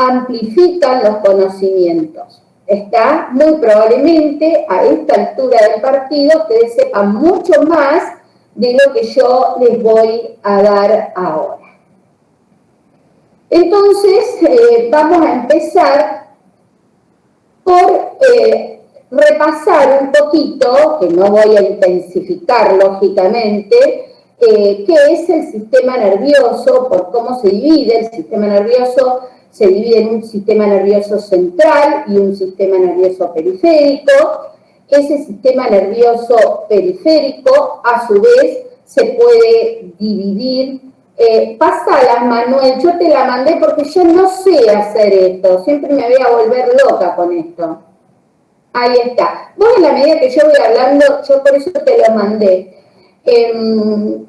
amplifican los conocimientos. Está muy probablemente a esta altura del partido ustedes sepan mucho más de lo que yo les voy a dar ahora. Entonces, vamos a empezar por repasar un poquito, que no voy a intensificar lógicamente, qué es el sistema nervioso, por cómo se divide. El sistema nervioso se divide en un sistema nervioso central y un sistema nervioso periférico. Ese sistema nervioso periférico, a su vez, se puede dividir. Pásala, Manuel, yo te la mandé porque yo no sé hacer esto, siempre me voy a volver loca con esto. Ahí está. Vos en la medida que yo voy hablando, yo por eso te lo mandé. El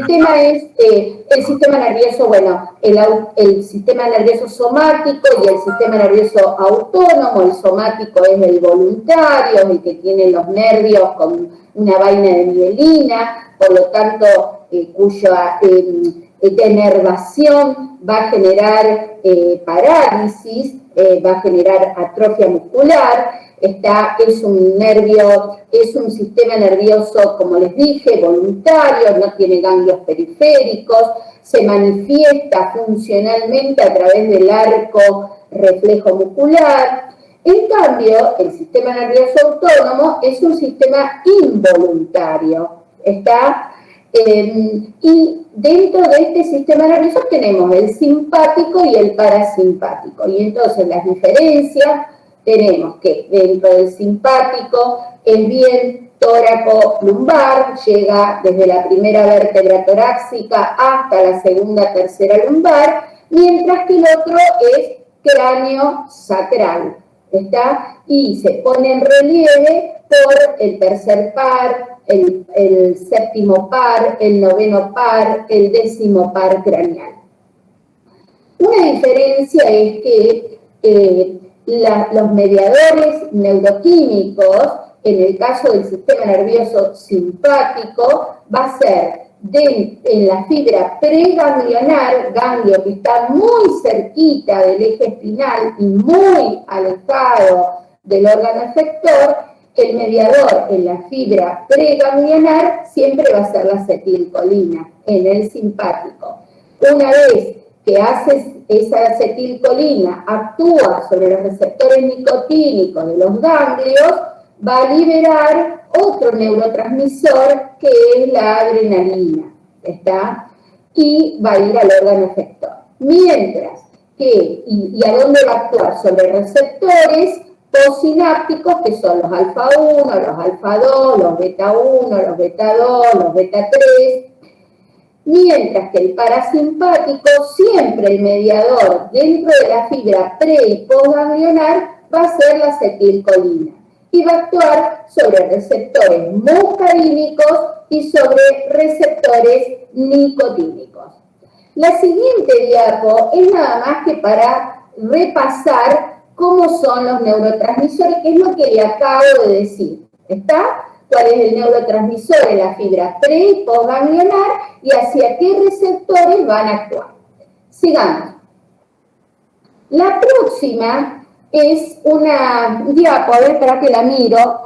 tema es el sistema nervioso, bueno, el sistema nervioso somático y el sistema nervioso autónomo. El somático es el voluntario, el que tiene los nervios con una vaina de mielina, por lo tanto, cuya denervación va a generar parálisis, va a generar atrofia muscular. Es un sistema nervioso, como les dije, voluntario, no tiene ganglios periféricos, se manifiesta funcionalmente a través del arco reflejo muscular. En cambio, el sistema nervioso autónomo es un sistema involuntario, y dentro de este sistema nervioso tenemos el simpático y el parasimpático. Y entonces las diferencias, tenemos que dentro del simpático el bien tóraco-lumbar llega desde la primera vértebra torácica hasta la segunda, tercera lumbar, mientras que el otro es cráneo-sacral, y se pone en relieve por el tercer par, el séptimo par, el noveno par, el décimo par craneal. Una diferencia es que los mediadores neuroquímicos, en el caso del sistema nervioso simpático, va a ser en la fibra preganglionar, ganglio que está muy cerquita del eje espinal y muy alejado del órgano efector. El mediador en la fibra preganglionar siempre va a ser la acetilcolina, en el simpático. Una vez que esa acetilcolina actúa sobre los receptores nicotínicos de los ganglios, va a liberar otro neurotransmisor que es la adrenalina, y va a ir al órgano efector. Mientras que, ¿y a dónde va a actuar? Sobre receptores postsinápticos, que son los alfa 1, los alfa 2, los beta 1, los beta 2, los beta 3, mientras que el parasimpático, siempre el mediador dentro de la fibra pre- y postganglionar va a ser la acetilcolina y va a actuar sobre receptores muscarínicos y sobre receptores nicotínicos. La siguiente diapo es nada más que para repasar cómo son los neurotransmisores, que es lo que le acabo de decir, ¿Cuál es el neurotransmisor en la fibra pre- y postganglionar y hacia qué receptores van a actuar? Sigamos. La próxima es una diapo, a ver, para que la miro,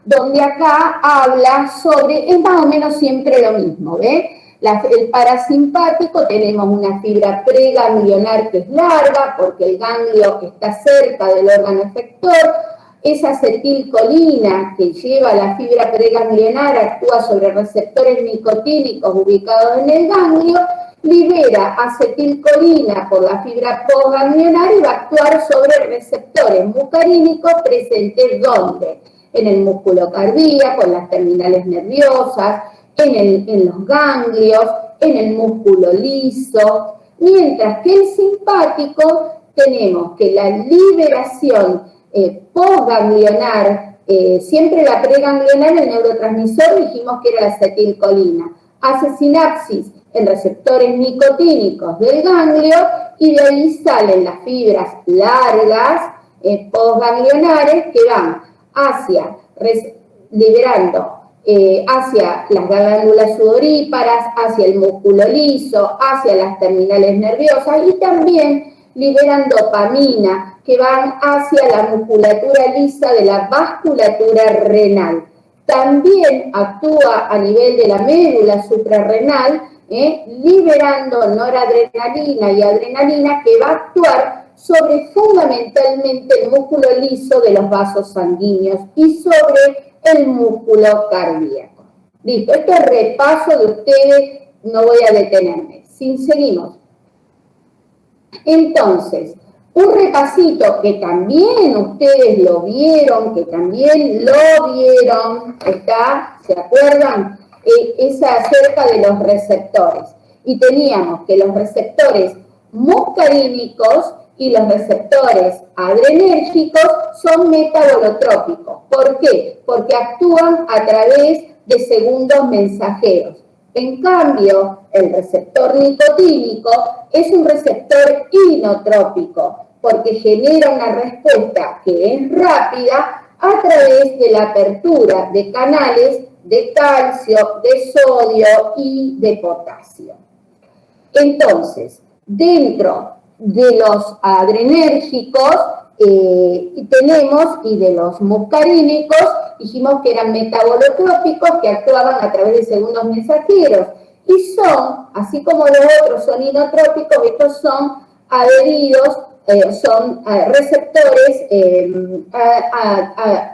donde acá habla sobre, es más o menos siempre lo mismo, ¿ve? El parasimpático, tenemos una fibra preganglionar que es larga, porque el ganglio está cerca del órgano efector. Esa acetilcolina que lleva la fibra preganglionar actúa sobre receptores nicotínicos ubicados en el ganglio, libera acetilcolina por la fibra postganglionar y va a actuar sobre receptores muscarínicos presentes ¿dónde? En el músculo cardíaco, en las terminales nerviosas, en los ganglios, en el músculo liso, mientras que el simpático tenemos que la liberación postganglionar, siempre la preganglionar, el neurotransmisor dijimos que era la acetilcolina, hace sinapsis en receptores nicotínicos del ganglio y de ahí salen las fibras largas postganglionares que van liberando hacia las glándulas sudoríparas, hacia el músculo liso, hacia las terminales nerviosas y también liberan dopamina, que van hacia la musculatura lisa de la vasculatura renal. También actúa a nivel de la médula suprarrenal, liberando noradrenalina y adrenalina, que va a actuar sobre fundamentalmente el músculo liso de los vasos sanguíneos y sobre el músculo cardíaco. Listo, esto es repaso de ustedes, no voy a detenerme. Seguimos. Entonces, un repasito que también ustedes lo vieron, ¿está? ¿Se acuerdan? Es acerca de los receptores. Y teníamos que los receptores muscarínicos y los receptores adrenérgicos son metabolotrópicos. ¿Por qué? Porque actúan a través de segundos mensajeros. En cambio, el receptor nicotínico es un receptor inotrópico, porque genera una respuesta que es rápida a través de la apertura de canales de calcio, de sodio y de potasio. Entonces, dentro de los adrenérgicos tenemos, y de los muscarínicos, dijimos que eran metabolotrópicos que actuaban a través de segundos mensajeros. Y son, así como los otros son inotrópicos, estos son adheridos, son receptores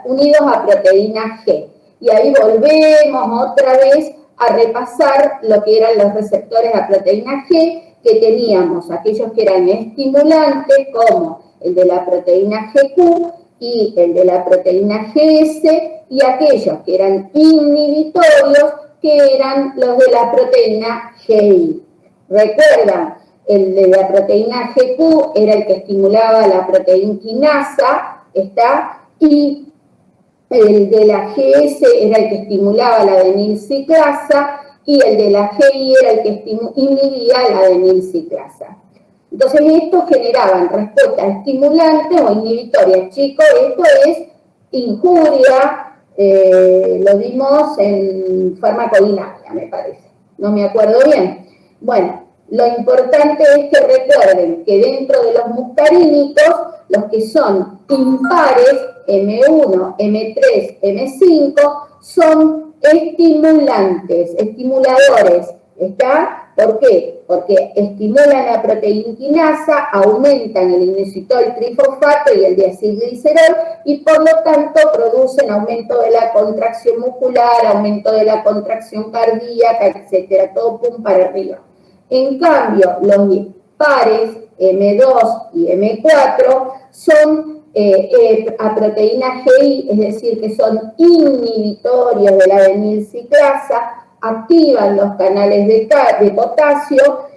unidos a proteína G. Y ahí volvemos otra vez a repasar lo que eran los receptores a proteína G, que teníamos aquellos que eran estimulantes, como el de la proteína GQ y el de la proteína GS, y aquellos que eran inhibitorios, que eran los de la proteína GI. ¿Recuerdan? El de la proteína GQ era el que estimulaba la proteína quinasa, ¿está? Y el de la GS era el que estimulaba la adenilciclasa, y el de la GI era el que inhibía la adenilciclasa. Entonces, estos generaban respuestas estimulantes o inhibitorias. Chicos, esto es injuria, lo vimos en farmacodinamia, me parece. No me acuerdo bien. Bueno, lo importante es que recuerden que dentro de los muscarínicos, los que son impares, M1, M3, M5, son estimulantes, estimuladores, ¿está? ¿Por qué? Porque estimulan la proteína quinasa, aumentan el inositol trifosfato y el diacilglicerol, y por lo tanto producen aumento de la contracción muscular, aumento de la contracción cardíaca, etcétera, todo pum para arriba. En cambio, los pares M2 y M4 son a proteína GI, es decir, que son inhibitorios de la adenilciclasa, activan los canales de potasio,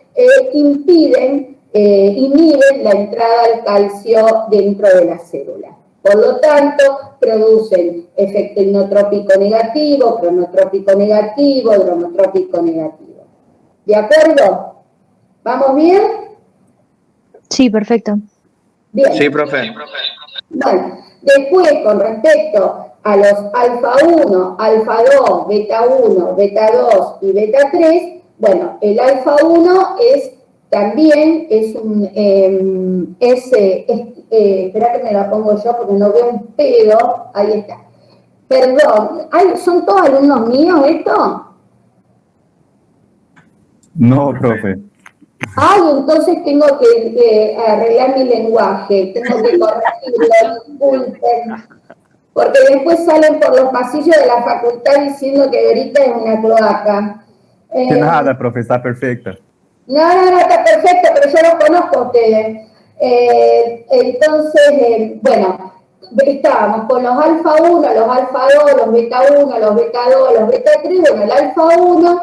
inhiben la entrada al calcio dentro de la célula. Por lo tanto, producen efecto inotrópico negativo, cronotrópico negativo, dromotrópico negativo. ¿De acuerdo? ¿Vamos bien? Sí, perfecto. Bien. Sí, profe. Bueno, después con respecto a los alfa 1, alfa 2, beta 1, beta 2 y beta 3, bueno, el alfa 1 también es un, espera que me la pongo yo porque no veo un pedo, ahí está. Perdón, ¿son todos alumnos míos esto? No, profe. Ay, entonces tengo que arreglar mi lenguaje, tengo que corregirlo, disculpen, porque después salen por los pasillos de la facultad diciendo que ahorita es una cloaca. Que nada, profe, está perfecta. No, está perfecto, pero yo los conozco a ustedes. Entonces, bueno, estábamos con los alfa 1, los alfa 2, los beta 1, los beta 2, los beta 3, bueno, el alfa 1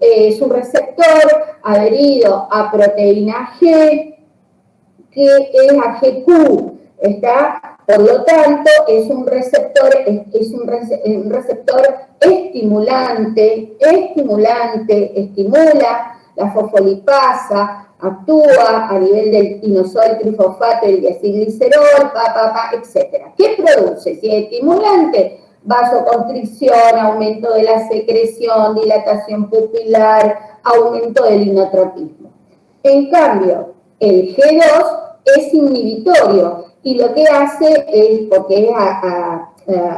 es un receptor adherido a proteína G, que es a GQ, ¿está? Por lo tanto, es un receptor estimulante, estimula la fosfolipasa, actúa a nivel del inosol trifosfato y el diacilglicerol, etc. ¿Qué produce? Si es estimulante, vasoconstricción, aumento de la secreción, dilatación pupilar, aumento del inotropismo. En cambio, El G2 es inhibitorio y lo que hace es, porque es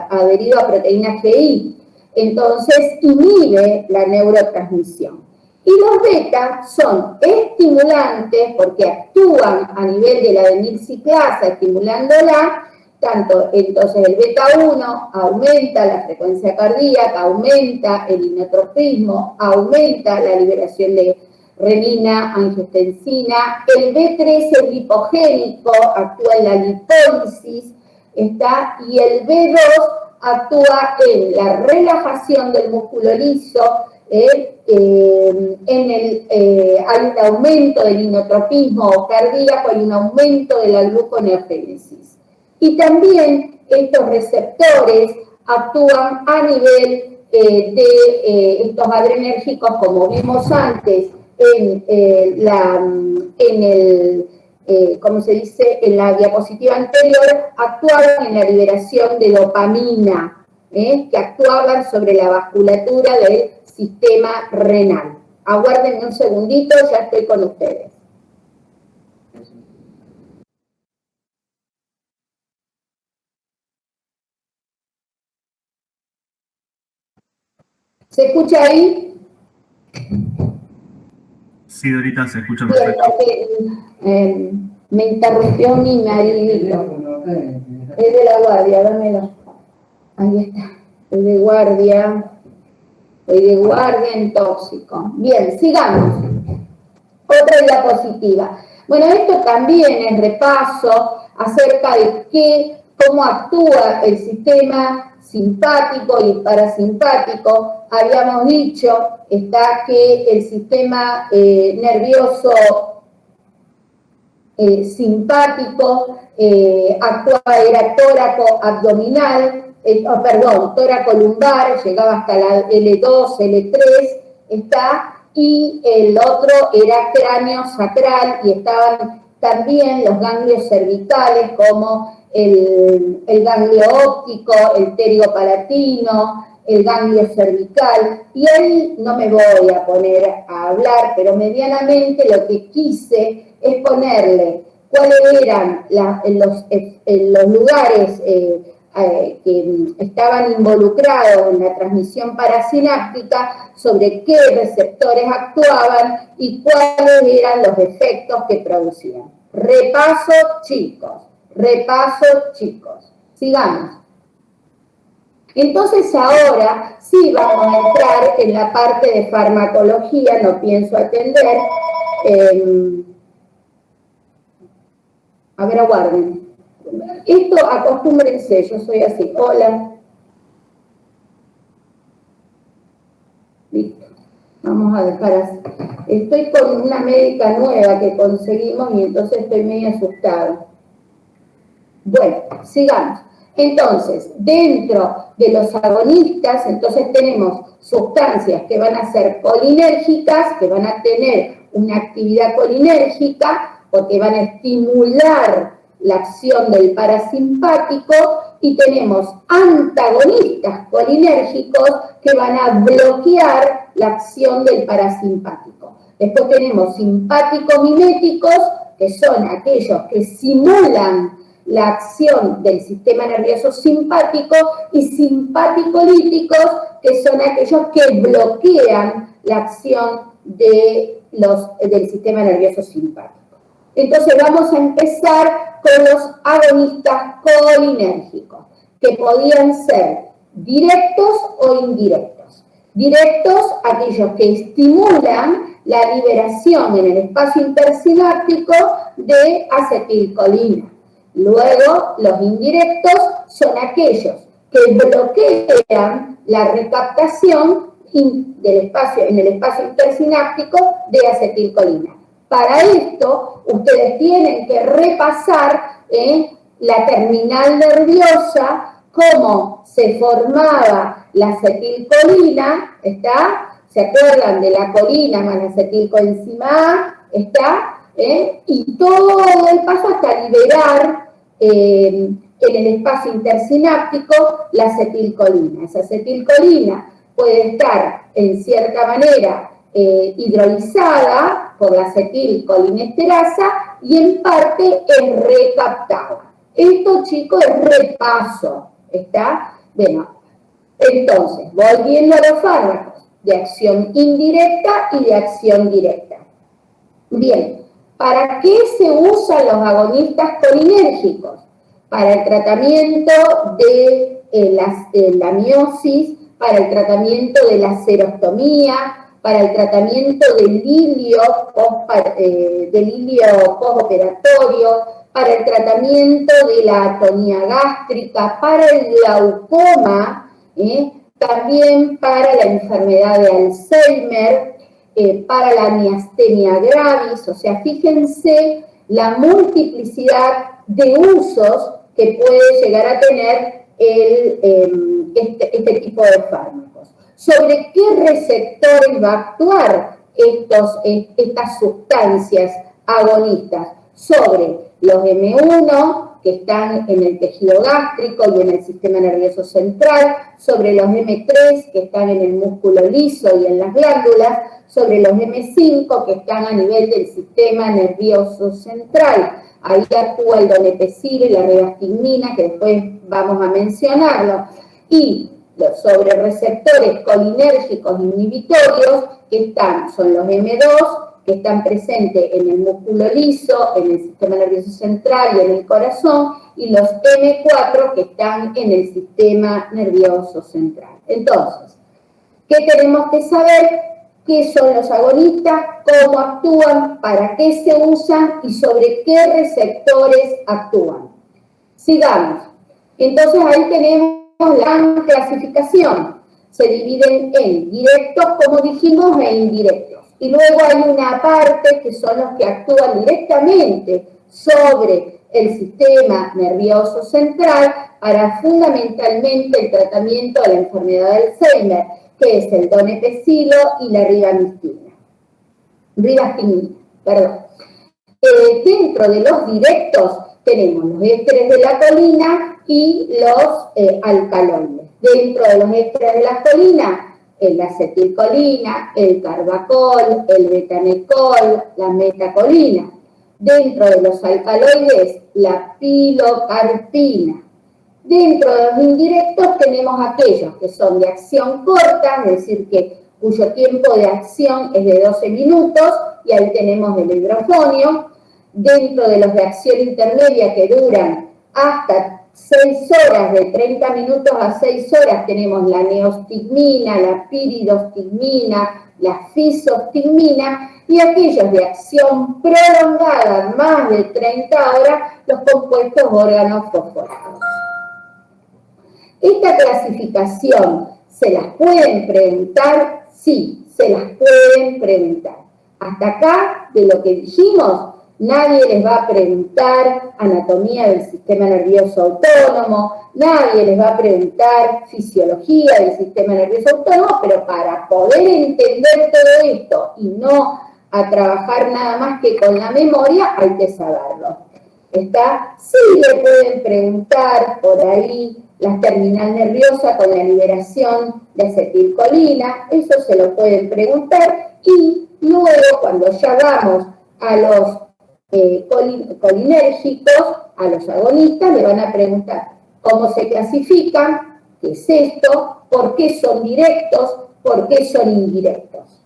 adherido a proteína GI, entonces inhibe la neurotransmisión. Y los beta son estimulantes porque actúan a nivel de la adenilciclasa, estimulándola, tanto entonces el beta 1 aumenta la frecuencia cardíaca, aumenta el inotropismo, aumenta la liberación de renina, angiotensina, el B3 es lipogénico, actúa en la lipólisis, ¿está? Y el B2 actúa en la relajación del músculo liso, hay un aumento del inotropismo cardíaco, hay un aumento de la gluconeogénesis. Y también estos receptores actúan a nivel de estos adrenérgicos, como vimos antes, como se dice en la diapositiva anterior, actuaban en la liberación de dopamina, que actuaban sobre la vasculatura del sistema renal. Aguárdenme un segundito, ya estoy con ustedes. ¿Se escucha ahí? Sí, Dorita, se escucha perfecto. Porque, me interrumpió mi maridito. Es de la guardia, dámelo. Ahí está. Es de guardia. Estoy de guardia en tóxico. Bien, sigamos. Otra diapositiva. Bueno, esto también es repaso acerca de cómo actúa el sistema simpático y parasimpático. Habíamos dicho que el sistema nervioso simpático era tóraco abdominal, tóraco lumbar, llegaba hasta la L2, L3, y el otro era cráneo sacral, y estaban también los ganglios cervicales, como el ganglio óptico, el pteriopalatino, el ganglio cervical, y ahí no me voy a poner a hablar, pero medianamente lo que quise es ponerle cuáles eran los lugares que estaban involucrados en la transmisión parasináptica, sobre qué receptores actuaban y cuáles eran los efectos que producían. Repaso, chicos. Sigamos. Entonces ahora sí vamos a entrar en la parte de farmacología, no pienso atender. A ver, aguarden. Esto acostúmbrense, yo soy así. Hola. Listo. Vamos a dejar así. Estoy con una médica nueva que conseguimos y entonces estoy medio asustada. Bueno, sigamos. Entonces, dentro de los agonistas, entonces tenemos sustancias que van a ser colinérgicas, que van a tener una actividad colinérgica, porque van a estimular la acción del parasimpático, y tenemos antagonistas colinérgicos que van a bloquear la acción del parasimpático. Después tenemos simpáticos miméticos, que son aquellos que simulan la acción del sistema nervioso simpático, y simpaticolíticos, que son aquellos que bloquean la acción del sistema nervioso simpático. Entonces vamos a empezar con los agonistas colinérgicos, que podían ser directos o indirectos. Directos, aquellos que estimulan la liberación en el espacio intersináptico de acetilcolina. Luego, los indirectos son aquellos que bloquean la recaptación en el espacio intersináptico de acetilcolina. Para esto, ustedes tienen que repasar la terminal nerviosa, cómo se formaba la acetilcolina, ¿se acuerdan de la colina más la acetilcoenzima A? Y todo el paso hasta liberar en el espacio intersináptico la acetilcolina. Esa acetilcolina puede estar en cierta manera hidrolizada por la acetilcolinesterasa, y en parte es recaptada. Esto, chicos, es repaso, ¿está? Bueno, entonces, volviendo a los fármacos de acción indirecta y de acción directa. Bien, ¿para qué se usan los agonistas colinérgicos? Para el tratamiento de la miosis, para el tratamiento de la serostomía, para el tratamiento del hilio postoperatorio, para el tratamiento de la atonía gástrica, para el glaucoma, también para la enfermedad de Alzheimer, para la miastenia gravis. O sea, fíjense la multiplicidad de usos que puede llegar a tener este tipo de fármacos. ¿Sobre qué receptores va a actuar estas sustancias agonistas? Sobre los M1, que están en el tejido gástrico y en el sistema nervioso central, sobre los M3, que están en el músculo liso y en las glándulas, sobre los M5, que están a nivel del sistema nervioso central. Ahí actúa el donepezil y la ribastigmina, que después vamos a mencionarlo, y sobre receptores colinérgicos inhibitorios, que son los M2, que están presentes en el músculo liso, en el sistema nervioso central y en el corazón, y los M4 que están en el sistema nervioso central. Entonces, ¿qué tenemos que saber? ¿Qué son los agonistas? ¿Cómo actúan? ¿Para qué se usan? ¿Y sobre qué receptores actúan? Sigamos. Entonces, ahí tenemos la clasificación. Se dividen en directos, como dijimos, e indirectos. Y luego hay una parte que son los que actúan directamente sobre el sistema nervioso central para fundamentalmente el tratamiento de la enfermedad de Alzheimer, que es el donepezilo y la ribastigmina. Dentro de los directos tenemos los ésteres de la colina y los alcaloides. Dentro de los ésteres de la colina, la acetilcolina, el carbacol, el betanecol, la metacolina. Dentro de los alcaloides, la pilocarpina. Dentro de los indirectos tenemos aquellos que son de acción corta, es decir, cuyo tiempo de acción es de 12 minutos, y ahí tenemos el hidrofonio. Dentro de los de acción intermedia, que duran hasta 6 horas, de 30 minutos a 6 horas, tenemos la neostigmina, la piridostigmina, la fisostigmina, y aquellos de acción prolongada, más de 30 horas, los compuestos organofosforados. Esta clasificación, ¿se las pueden preguntar? Sí, se las pueden preguntar. Hasta acá, de lo que dijimos, nadie les va a preguntar anatomía del sistema nervioso autónomo, nadie les va a preguntar fisiología del sistema nervioso autónomo, pero para poder entender todo esto y no a trabajar nada más que con la memoria, hay que saberlo. ¿Está? Sí le pueden preguntar por ahí la terminal nerviosa con la liberación de acetilcolina, eso se lo pueden preguntar, y luego cuando ya vamos a los colinérgicos, a los agonistas, le van a preguntar cómo se clasifican, qué es esto, por qué son directos, por qué son indirectos.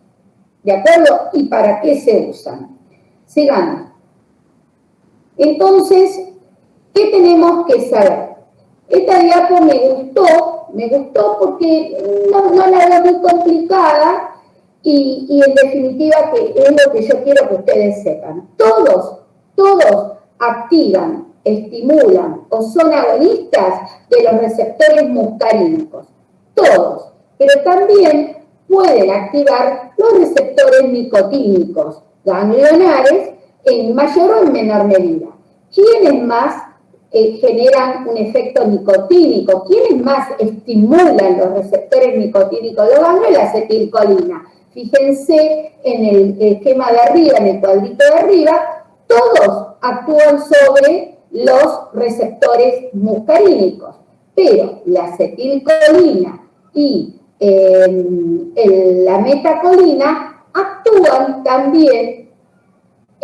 ¿De acuerdo? ¿Y para qué se usan? Sigamos. Entonces, ¿qué tenemos que saber? Esta diapo me gustó porque no la veo muy complicada, y en definitiva que es lo que yo quiero que ustedes sepan. Todos activan, estimulan o son agonistas de los receptores muscarínicos. Todos. Pero también pueden activar los receptores nicotínicos ganglionares en mayor o en menor medida. ¿Quiénes más generan un efecto nicotínico? ¿Quiénes más estimulan los receptores nicotínicos de los ganglios? La acetilcolina. Fíjense en el esquema de arriba, en el cuadrito de arriba, todos actúan sobre los receptores muscarínicos, pero la acetilcolina y la metacolina actúan también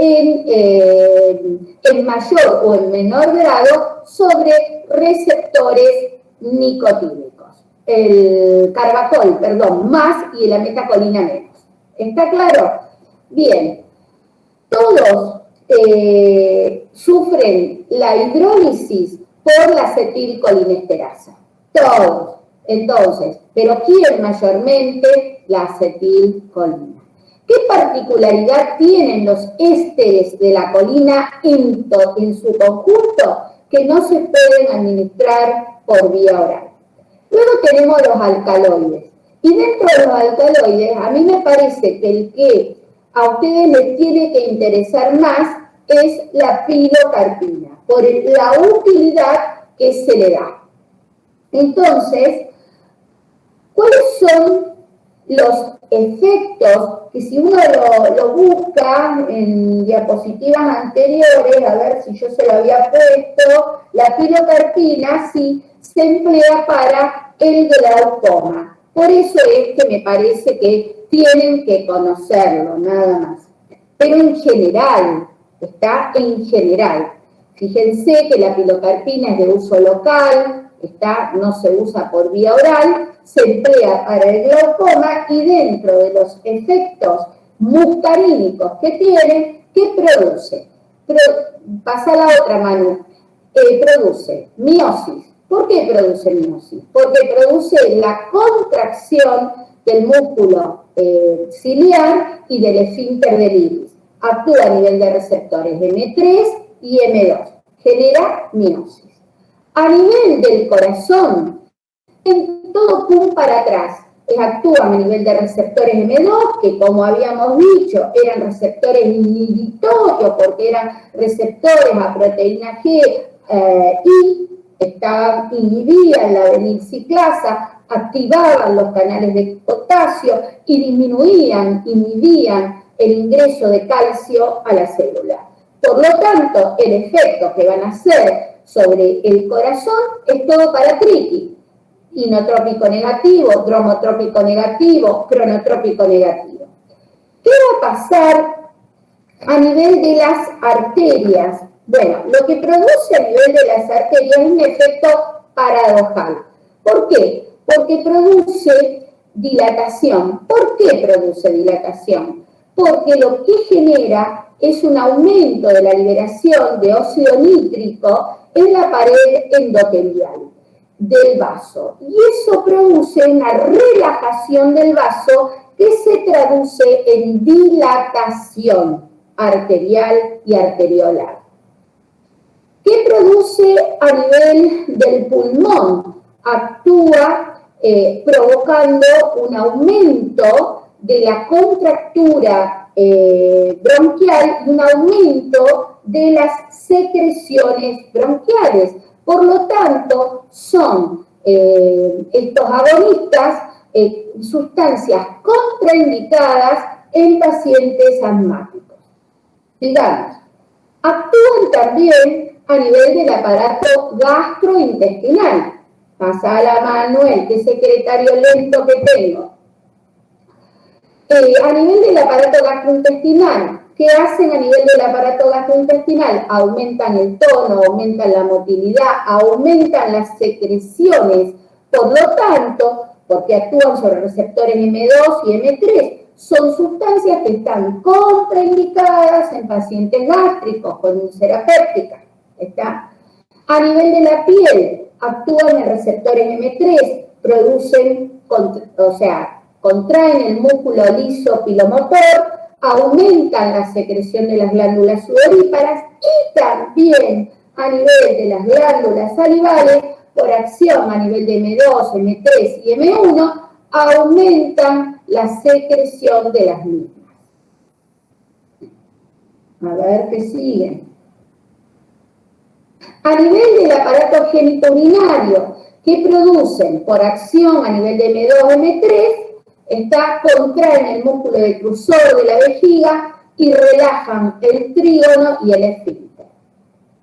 en mayor o en menor grado sobre receptores nicotínicos. El carbacol, perdón, más y la metacolina menos. ¿Está claro? Bien, todos sufren la hidrólisis por la acetilcolinesterasa. Todos. Entonces, ¿pero quién mayormente? La acetilcolina. ¿Qué particularidad tienen los ésteres de la colina en su conjunto? Que no se pueden administrar por vía oral. Luego tenemos los alcaloides. Y dentro de los alcaloides, a mí me parece que el que a ustedes les tiene que interesar más es la pilocarpina, por la utilidad que se le da. Entonces, ¿cuáles son los efectos que si uno lo busca en diapositivas anteriores, a ver si yo se lo había puesto, la pilocarpina sí se emplea para el glaucoma. Por eso es que me parece que tienen que conocerlo, nada más. Pero en general, está en general. Fíjense que la pilocarpina es de uso local, no se usa por vía oral, se emplea para el glaucoma y dentro de los efectos muscarínicos que tiene, ¿qué produce? Pasa la otra mano, produce miosis. ¿Por qué produce miosis? Porque produce la contracción del músculo ciliar y del esfínter del iris. Actúa a nivel de receptores M3 y M2. Genera miosis. A nivel del corazón, en todo pum para atrás, actúa a nivel de receptores M2, que como habíamos dicho, eran receptores inhibitorios, porque eran receptores a proteína G y inhibían la adenilciclasa, activaban los canales de potasio y inhibían el ingreso de calcio a la célula. Por lo tanto, el efecto que van a hacer sobre el corazón es todo para triqui. Inotrópico negativo, dromotrópico negativo, cronotrópico negativo. ¿Qué va a pasar a nivel de las arterias? Bueno, lo que produce a nivel de las arterias es un efecto paradojal. ¿Por qué? Porque produce dilatación. ¿Por qué produce dilatación? Porque lo que genera es un aumento de la liberación de óxido nítrico en la pared endotelial del vaso. Y eso produce una relajación del vaso que se traduce en dilatación arterial y arteriolar. ¿Qué produce a nivel del pulmón? Actúa provocando un aumento de la contractura bronquial y un aumento de las secreciones bronquiales. Por lo tanto, son estos agonistas sustancias contraindicadas en pacientes asmáticos. Digamos, actúan también a nivel del aparato gastrointestinal. Pasa la Manuel, qué secretario lento que tengo. A nivel del aparato gastrointestinal, ¿qué hacen a nivel del aparato gastrointestinal? Aumentan el tono, aumentan la motilidad, aumentan las secreciones. Por lo tanto, porque actúan sobre receptores M2 y M3, son sustancias que están contraindicadas en pacientes gástricos con úlcera péptica. ¿Está? A nivel de la piel, actúan en receptores M3, contraen el músculo liso pilomotor, aumentan la secreción de las glándulas sudoríparas y también a nivel de las glándulas salivales, por acción a nivel de M2, M3 y M1, aumentan la secreción de las mismas. A ver qué sigue. A nivel del aparato genitourinario, ¿qué producen? Por acción a nivel de M2, M3, contraen el músculo detrusor de la vejiga y relajan el trígono y el esfínter.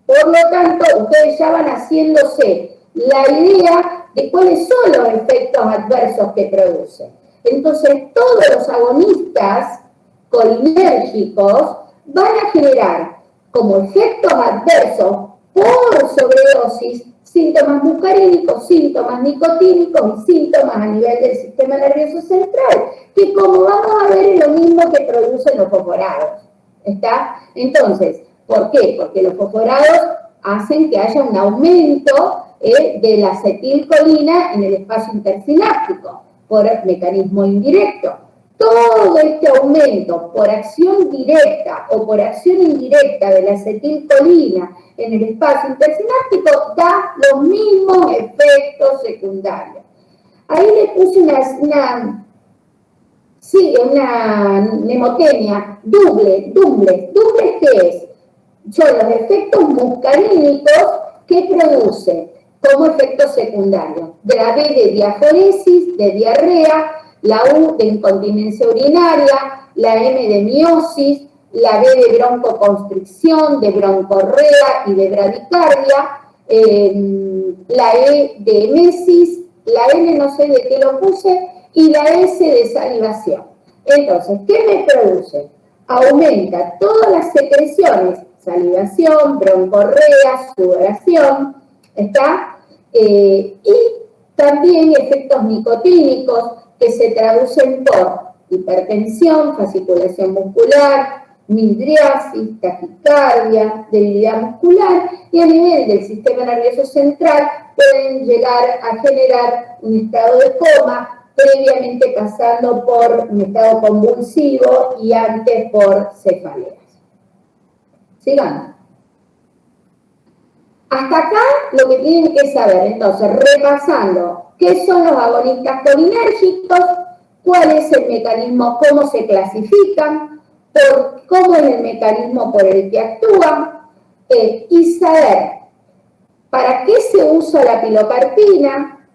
Por lo tanto, ustedes ya van haciéndose la idea de cuáles son los efectos adversos que produce. Entonces, todos los agonistas colinérgicos van a generar como efectos adversos por sobredosis síntomas muscarínicos, síntomas nicotínicos y síntomas a nivel del sistema nervioso central, que como vamos a ver es lo mismo que producen los fosforados. ¿Está? Entonces, ¿por qué? Porque los fosforados hacen que haya un aumento de la acetilcolina en el espacio intersináptico por mecanismo indirecto. Todo este aumento por acción directa o por acción indirecta de la acetilcolina en el espacio intersináptico da los mismos efectos secundarios. Ahí le puse una mnemotecnia, Dumble. ¿Dumble qué es? Son los efectos muscarínicos que produce como efectos secundarios. La B de diaforesis, de diarrea, la U de incontinencia urinaria, la M de miosis, la B de broncoconstricción, de broncorrea y de bradicardia, la E de emesis, la N no sé de qué lo puse, y la S de salivación. Entonces, ¿qué me produce? Aumenta todas las secreciones, salivación, broncorrea, sudoración, ¿está? Y también efectos nicotínicos que se traducen por hipertensión, fasciculación muscular, midriasis, taquicardia, debilidad muscular, y a nivel del sistema nervioso central pueden llegar a generar un estado de coma, previamente pasando por un estado convulsivo y antes por cefaleas. Sigamos. Hasta acá lo que tienen que saber, entonces, repasando, ¿qué son los agonistas colinérgicos? ¿Cuál es el mecanismo? ¿Cómo se clasifican? ¿Cómo es el mecanismo por el que actúan? Y saber para qué se usa la pilocarpina,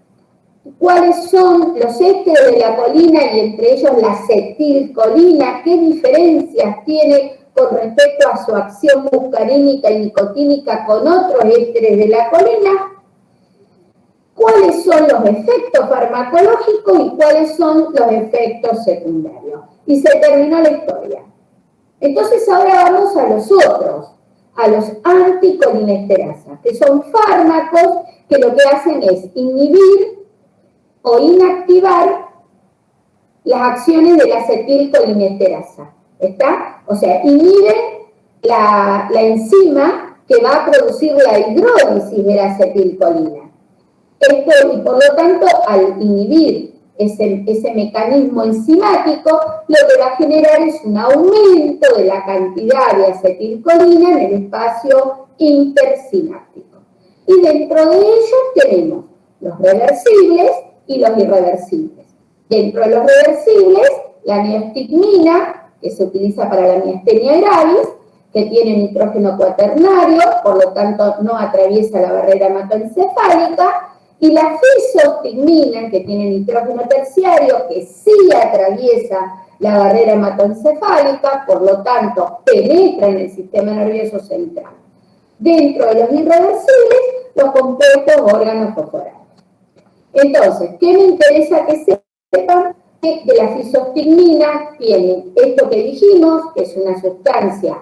cuáles son los ésteres de la colina y entre ellos la acetilcolina, qué diferencias tiene con respecto a su acción muscarínica y nicotínica con otros ésteres de la colina, cuáles son los efectos farmacológicos y cuáles son los efectos secundarios. Y se terminó la historia. Entonces ahora vamos a los otros, a los anticolinesterasas, que son fármacos que lo que hacen es inhibir o inactivar las acciones de la acetilcolinesterasa. ¿Está? O sea, inhiben la enzima que va a producir la hidrólisis de la acetilcolina. Esto, y por lo tanto, al inhibir ese mecanismo enzimático, lo que va a generar es un aumento de la cantidad de acetilcolina en el espacio intersináptico. Y dentro de ellos tenemos los reversibles y los irreversibles. Dentro de los reversibles, la neostigmina, que se utiliza para la miastenia gravis, que tiene nitrógeno cuaternario, por lo tanto no atraviesa la barrera hematoencefálica, y la fisostigmina, que tiene nitrógeno terciario, que sí atraviesa la barrera hematoencefálica, por lo tanto penetra en el sistema nervioso central. Dentro de los irreversibles, los compuestos órganos fosforados. Entonces, ¿qué me interesa que sepan? Que de la fisostigmina tienen esto que dijimos, que es una sustancia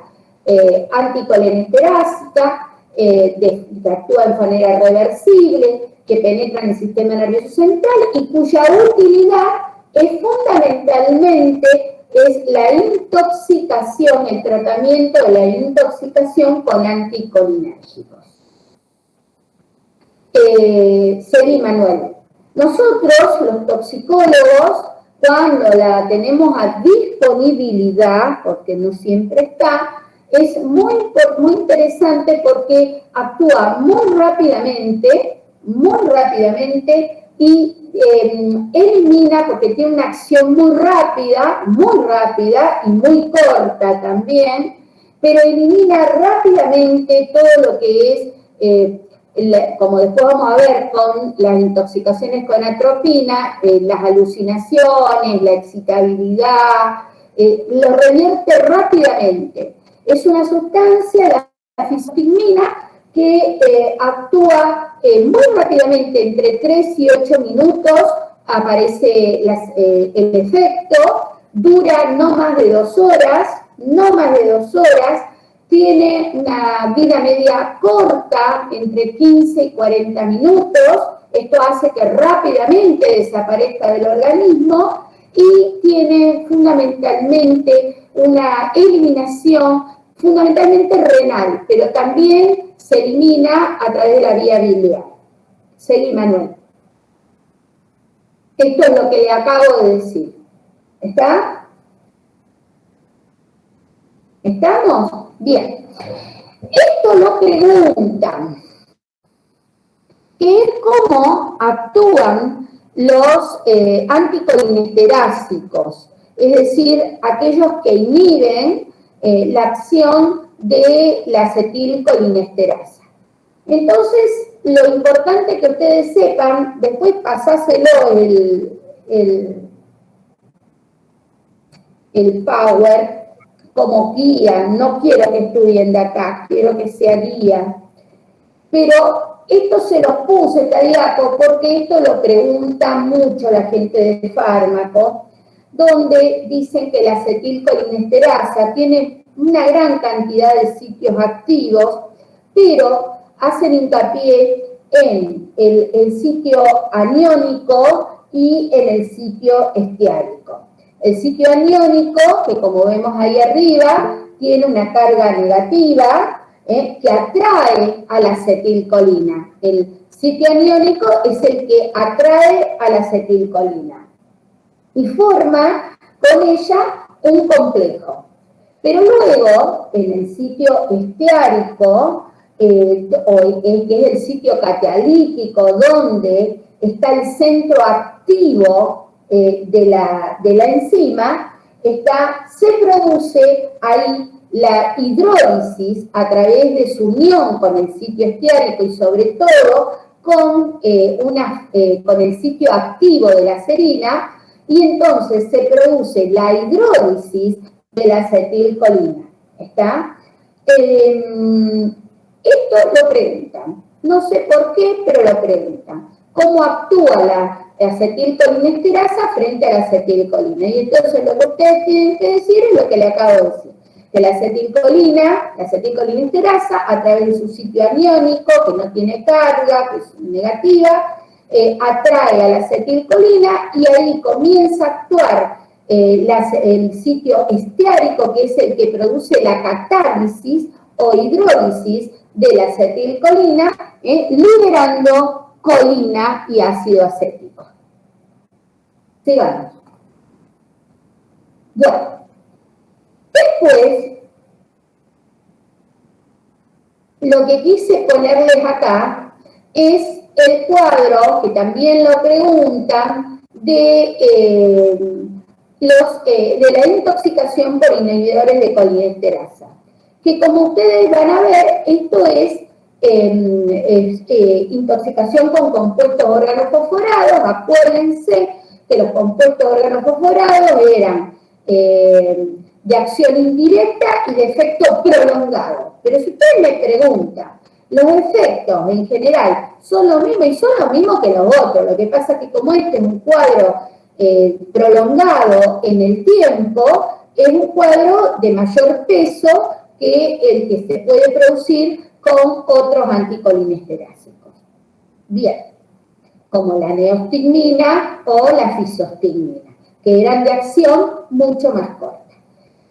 anticolinesterasa, que actúa de manera reversible, que penetra en el sistema nervioso central y cuya utilidad es fundamentalmente la intoxicación, el tratamiento de la intoxicación con anticolinérgicos. Seguí, Manuel. Nosotros, los toxicólogos, cuando la tenemos a disponibilidad, porque no siempre está, es muy interesante porque actúa muy rápidamente y elimina, porque tiene una acción muy rápida y muy corta también, pero elimina rápidamente todo lo que es como después vamos a ver con las intoxicaciones con atropina, las alucinaciones, la excitabilidad, lo revierte rápidamente. Es una sustancia, la fisostigmina, que actúa muy rápidamente, entre 3 y 8 minutos aparece el efecto, dura no más de 2 horas, no más de 2 horas, tiene una vida media corta, entre 15 y 40 minutos, esto hace que rápidamente desaparezca del organismo y tiene fundamentalmente una eliminación fundamentalmente renal, pero también se elimina a través de la vía biliar. Seguí, Manuel. Esto es lo que le acabo de decir. ¿Está? ¿Estamos? Bien. Esto lo preguntan. ¿Qué es cómo actúan los anticolinesterásicos? Es decir, aquellos que inhiben la acción de la acetilcolinesterasa. Entonces, lo importante que ustedes sepan, después pasáselo el Power como guía, no quiero que estudien de acá, quiero que sea guía. Pero esto se los puse, Tadiaco, porque esto lo pregunta mucho la gente de fármaco, donde dicen que la acetilcolinesterasa tiene una gran cantidad de sitios activos, pero hacen hincapié en el sitio aniónico y en el sitio estiárico. El sitio aniónico, que como vemos ahí arriba, tiene una carga negativa que atrae a la acetilcolina. El sitio aniónico es el que atrae a la acetilcolina y forma con ella un complejo. Pero luego, en el sitio estiárico, que es el sitio catalítico, donde está el centro activo de la enzima, se produce ahí la hidrólisis a través de su unión con el sitio estiárico y sobre todo con el sitio activo de la serina, y entonces se produce la hidrólisis de la acetilcolina. ¿Está? Esto lo preguntan. No sé por qué, pero lo preguntan. ¿Cómo actúa la acetilcolinesterasa frente a la acetilcolina? Y entonces lo que ustedes tienen que decir es lo que le acabo de decir. Que la acetilcolinesterasa, a través de su sitio aniónico, que no tiene carga, que es negativa, atrae a la acetilcolina y ahí comienza a actuar el sitio estiárico, que es el que produce la catálisis o hidrólisis de la acetilcolina, liberando colina y ácido acético. Sigamos. Bueno, después, lo que quise ponerles acá es el cuadro, que también lo preguntan, de la intoxicación por inhibidores de colinesterasa. Que como ustedes van a ver, esto es intoxicación con compuestos organofosforados. Acuérdense que los compuestos organofosforados eran de acción indirecta y de efecto prolongado. Pero si ustedes me preguntan, los efectos en general son los mismos y son los mismos que los otros. Lo que pasa es que como este es un cuadro prolongado en el tiempo, es un cuadro de mayor peso que el que se puede producir con otros anticolinesterásicos. Bien, como la neostigmina o la fisostigmina, que eran de acción mucho más corta.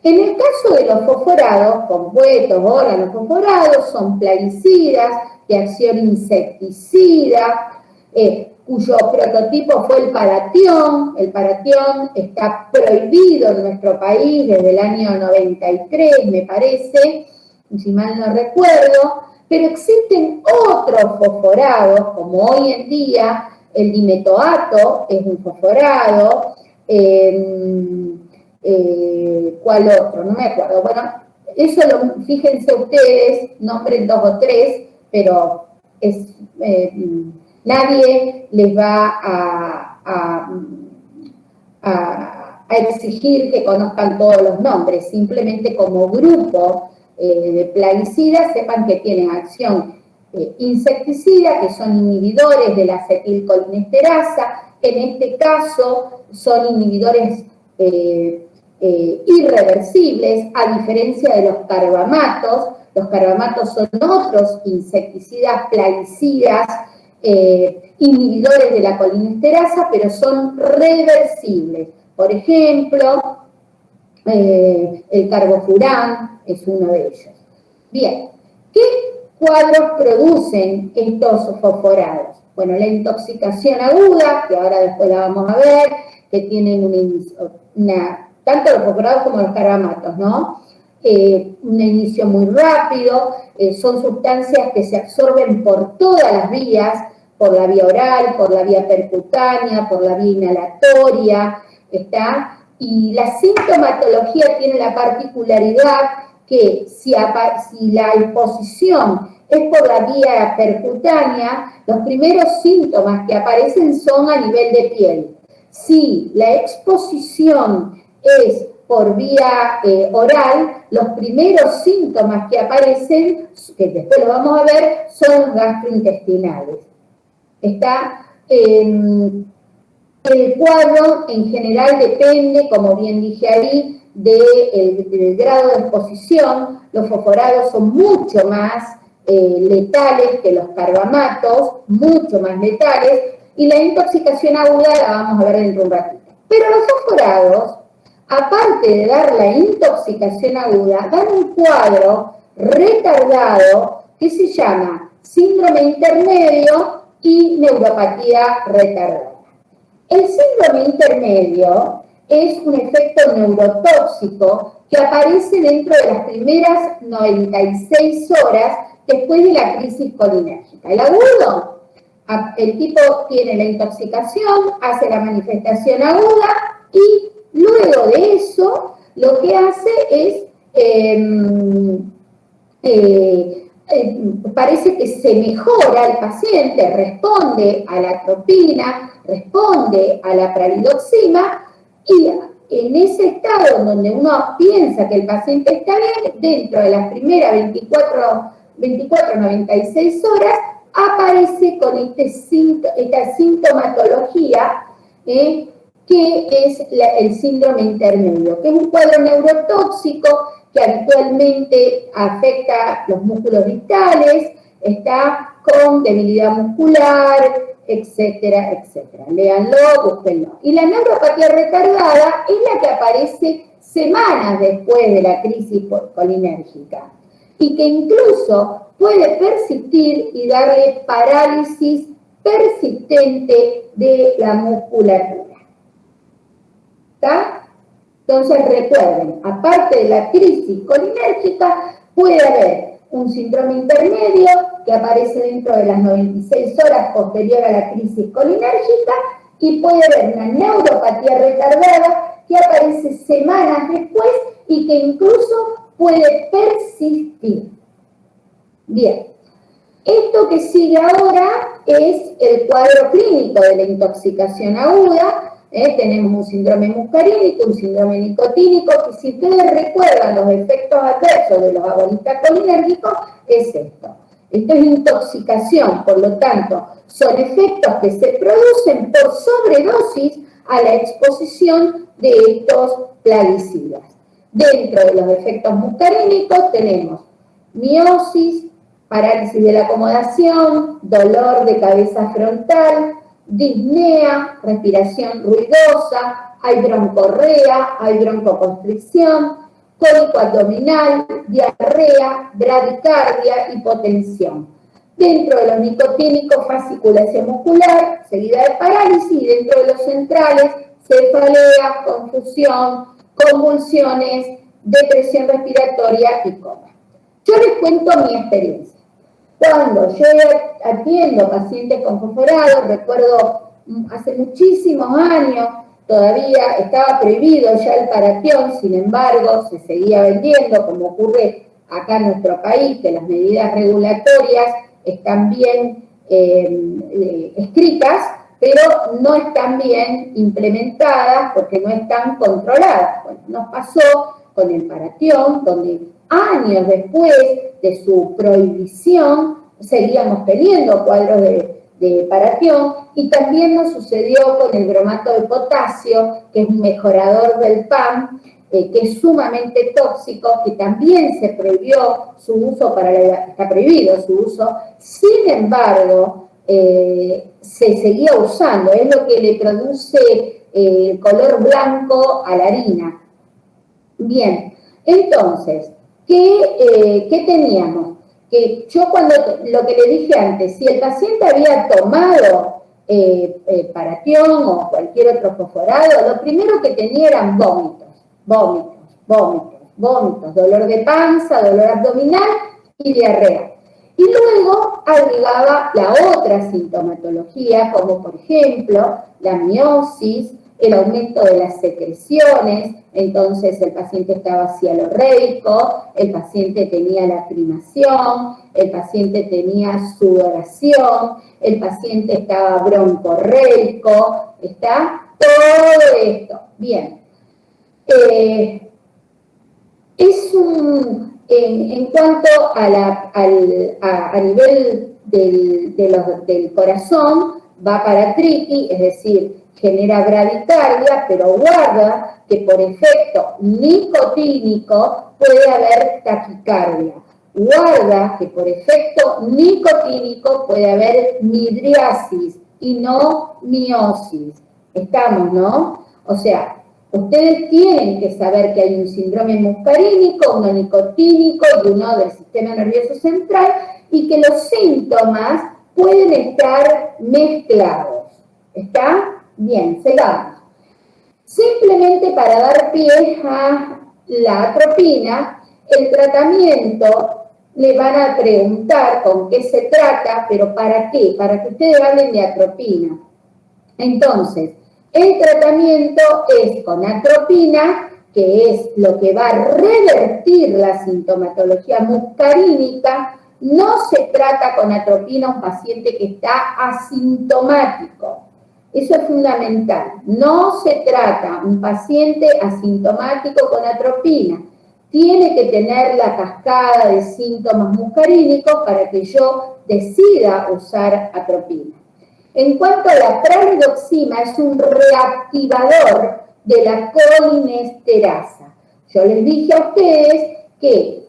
En el caso de los fosforados, compuestos organofosforados, son plaguicidas de acción insecticida, cuyo prototipo fue el paratión. El paratión está prohibido en nuestro país desde el año 93, me parece, si mal no recuerdo, pero existen otros fosforados, como hoy en día el dimetoato es un fosforado, ¿cuál otro? No me acuerdo. Bueno, eso fíjense ustedes, nombren 2 o 3, pero nadie les va a exigir que conozcan todos los nombres, simplemente como grupo de plaguicidas sepan que tienen acción insecticida, que son inhibidores de la acetilcolinesterasa. En este caso son inhibidores irreversibles, a diferencia de los carbamatos. Los carbamatos son otros insecticidas, plaguicidas, inhibidores de la colinesterasa, pero son reversibles. Por ejemplo, el carbofurán es uno de ellos. Bien, ¿qué cuadros producen estos fosforados? Bueno, la intoxicación aguda, que ahora después la vamos a ver, que tienen tanto los fosforados como los carbamatos, ¿no? Un inicio muy rápido, son sustancias que se absorben por todas las vías, por la vía oral, por la vía percutánea, por la vía inhalatoria, ¿está? Y la sintomatología tiene la particularidad que si la exposición es por la vía percutánea, los primeros síntomas que aparecen son a nivel de piel. Si la exposición es por vía oral, los primeros síntomas que aparecen, que después lo vamos a ver, son gastrointestinales. Está el cuadro en general depende, como bien dije ahí, del grado de exposición. Los fosforados son mucho más letales que los carbamatos, mucho más letales, y la intoxicación aguda la vamos a ver dentro de un ratito. Pero los fosforados, aparte de dar la intoxicación aguda, dan un cuadro retardado que se llama síndrome intermedio y neuropatía retardada. El síndrome intermedio es un efecto neurotóxico que aparece dentro de las primeras 96 horas después de la crisis colinérgica. El agudo, el tipo tiene la intoxicación, hace la manifestación aguda y luego de eso lo que hace es, parece que se mejora el paciente, responde a la atropina, responde a la pralidoxima, y en ese estado donde uno piensa que el paciente está bien, dentro de las primeras 24-96 horas, aparece con esta sintomatología, que es el síndrome intermedio, que es un cuadro neurotóxico que habitualmente afecta los músculos distales, está con debilidad muscular, etcétera, etcétera. Léanlo, búsquenlo. Y la neuropatía retardada es la que aparece semanas después de la crisis colinérgica y que incluso puede persistir y darle parálisis persistente de la musculatura. ¿Está? Entonces recuerden, aparte de la crisis colinérgica, puede haber un síndrome intermedio que aparece dentro de las 96 horas posterior a la crisis colinérgica y puede haber una neuropatía retardada que aparece semanas después y que incluso puede persistir. Bien, esto que sigue ahora es el cuadro clínico de la intoxicación aguda. Tenemos un síndrome muscarínico, un síndrome nicotínico, que si ustedes recuerdan los efectos adversos de los agonistas colinérgicos, es esto. Esto es intoxicación, por lo tanto, son efectos que se producen por sobredosis a la exposición de estos plaguicidas. Dentro de los efectos muscarínicos tenemos miosis, parálisis de la acomodación, dolor de cabeza frontal, disnea, respiración ruidosa, hay broncorrea, hay broncoconstricción, cólico abdominal, diarrea, bradicardia, hipotensión. Dentro de los nicotínicos, fasciculación muscular, seguida de parálisis, y dentro de los centrales, cefalea, confusión, convulsiones, depresión respiratoria y coma. Yo les cuento mi experiencia. Cuando yo atiendo pacientes con fosforados, recuerdo hace muchísimos años, todavía estaba prohibido ya el paratión, sin embargo, se seguía vendiendo, como ocurre acá en nuestro país, que las medidas regulatorias están bien escritas, pero no están bien implementadas porque no están controladas. Bueno, nos pasó con el paratión, donde años después de su prohibición seguíamos teniendo cuadros de paratión, y también nos sucedió con el bromato de potasio, que es un mejorador del PAM, que es sumamente tóxico, que también se prohibió su uso está prohibido su uso, sin embargo, se seguía usando, es lo que le produce el color blanco a la harina. Bien, entonces, ¿qué teníamos? Que yo cuando, lo que le dije antes, si el paciente había tomado paratión o cualquier otro fosforado, lo primero que tenía eran vómitos, dolor de panza, dolor abdominal y diarrea. Y luego agregaba la otra sintomatología, como por ejemplo la miosis, el aumento de las secreciones, entonces el paciente estaba cialorreico, el paciente tenía lacrimación, el paciente tenía sudoración, el paciente estaba broncorreico, ¿está? Todo esto. Bien. En cuanto a nivel del corazón, va para triqui, es decir, genera bradicardia, pero guarda que por efecto nicotínico puede haber taquicardia. Guarda que por efecto nicotínico puede haber midriasis y no miosis. Estamos, ¿no? O sea, ustedes tienen que saber que hay un síndrome muscarínico, uno nicotínico y uno del sistema nervioso central, y que los síntomas pueden estar mezclados. ¿Está? Bien, sigamos. Simplemente para dar pie a la atropina, el tratamiento le van a preguntar con qué se trata, pero ¿para qué? Para que ustedes hablen de atropina. Entonces, el tratamiento es con atropina, que es lo que va a revertir la sintomatología muscarínica. No se trata con atropina a un paciente que está asintomático. Eso es fundamental. No se trata un paciente asintomático con atropina. Tiene que tener la cascada de síntomas muscarínicos para que yo decida usar atropina. En cuanto a la pralidoxima, es un reactivador de la colinesterasa. Yo les dije a ustedes que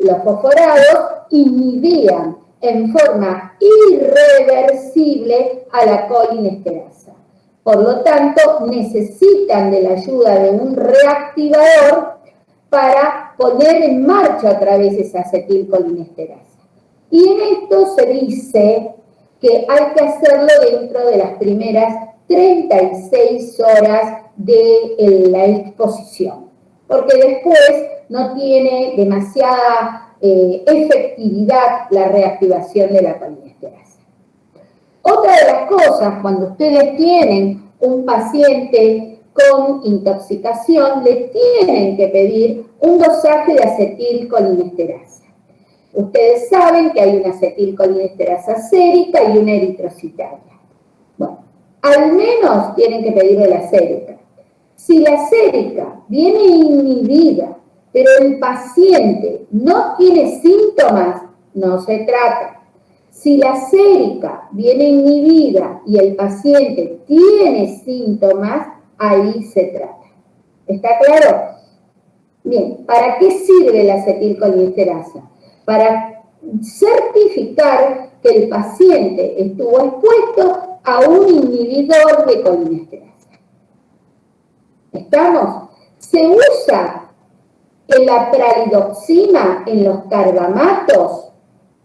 los fosforados inhibían en forma irreversible a la colinesterasa. Por lo tanto, necesitan de la ayuda de un reactivador para poner en marcha otra vez esa acetilcolinesterasa. Y en esto se dice que hay que hacerlo dentro de las primeras 36 horas de la exposición, porque después no tiene demasiada efectividad la reactivación de la colinesterasa. Otra de las cosas, cuando ustedes tienen un paciente con intoxicación, le tienen que pedir un dosaje de acetilcolinesterasa. Ustedes saben que hay una acetilcolinesterasa sérica y una eritrocitaria. Bueno, al menos tienen que pedirle la sérica. Si la sérica viene inhibida, pero el paciente no tiene síntomas, no se trata. Si la sérica viene inhibida y el paciente tiene síntomas, ahí se trata. ¿Está claro? Bien, ¿para qué sirve la acetilcolinesterasa? Para certificar que el paciente estuvo expuesto a un inhibidor de colinesterasa. ¿Estamos? Se usa la pralidoxima en los carbamatos,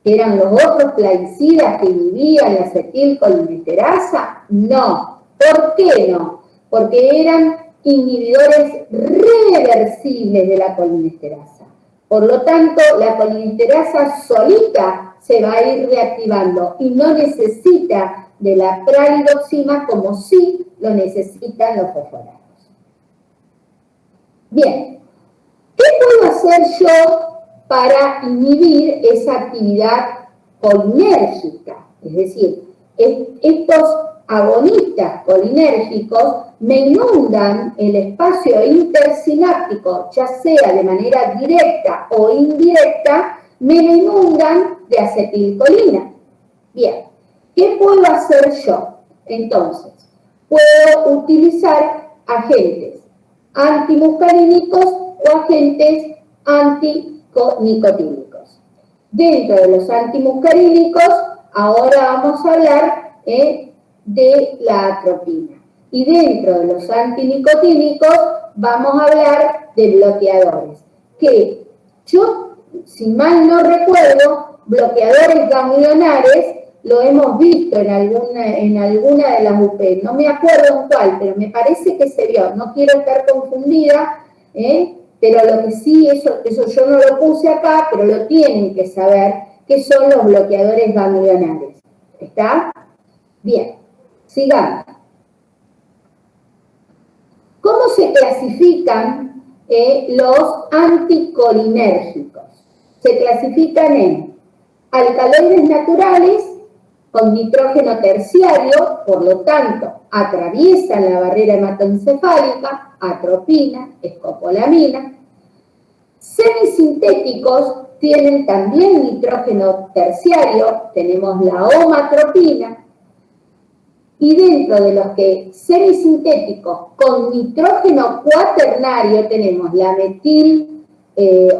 que eran los otros plaguicidas que inhibían la acetilcolinesterasa. No. ¿Por qué no? Porque eran inhibidores reversibles de la colinesterasa. Por lo tanto, la colinesterasa solita se va a ir reactivando y no necesita de la pralidoxima como sí lo necesitan los fosforados. Bien, ¿qué puedo hacer yo para inhibir esa actividad colinérgica? Es decir, estos agonistas colinérgicos me inundan el espacio intersináptico, ya sea de manera directa o indirecta, me lo inundan de acetilcolina. Bien, ¿qué puedo hacer yo? Entonces, puedo utilizar agentes antimuscarínicos o agentes anticonicotínicos. Dentro de los antimuscarínicos, ahora vamos a hablar de la atropina. Y dentro de los antinicotínicos vamos a hablar de bloqueadores, que yo, si mal no recuerdo, bloqueadores ganglionares lo hemos visto en alguna de las UP, no me acuerdo en cuál, pero me parece que se vio, no quiero estar confundida, pero lo que sí, eso yo no lo puse acá, pero lo tienen que saber, que son los bloqueadores ganglionares. ¿Está? Bien, sigamos. ¿Cómo se clasifican los anticolinérgicos? Se clasifican en alcaloides naturales con nitrógeno terciario, por lo tanto, atraviesan la barrera hematoencefálica, atropina, escopolamina. Semisintéticos tienen también nitrógeno terciario, tenemos la omatropina. Y dentro de los que semisintéticos con nitrógeno cuaternario tenemos la metil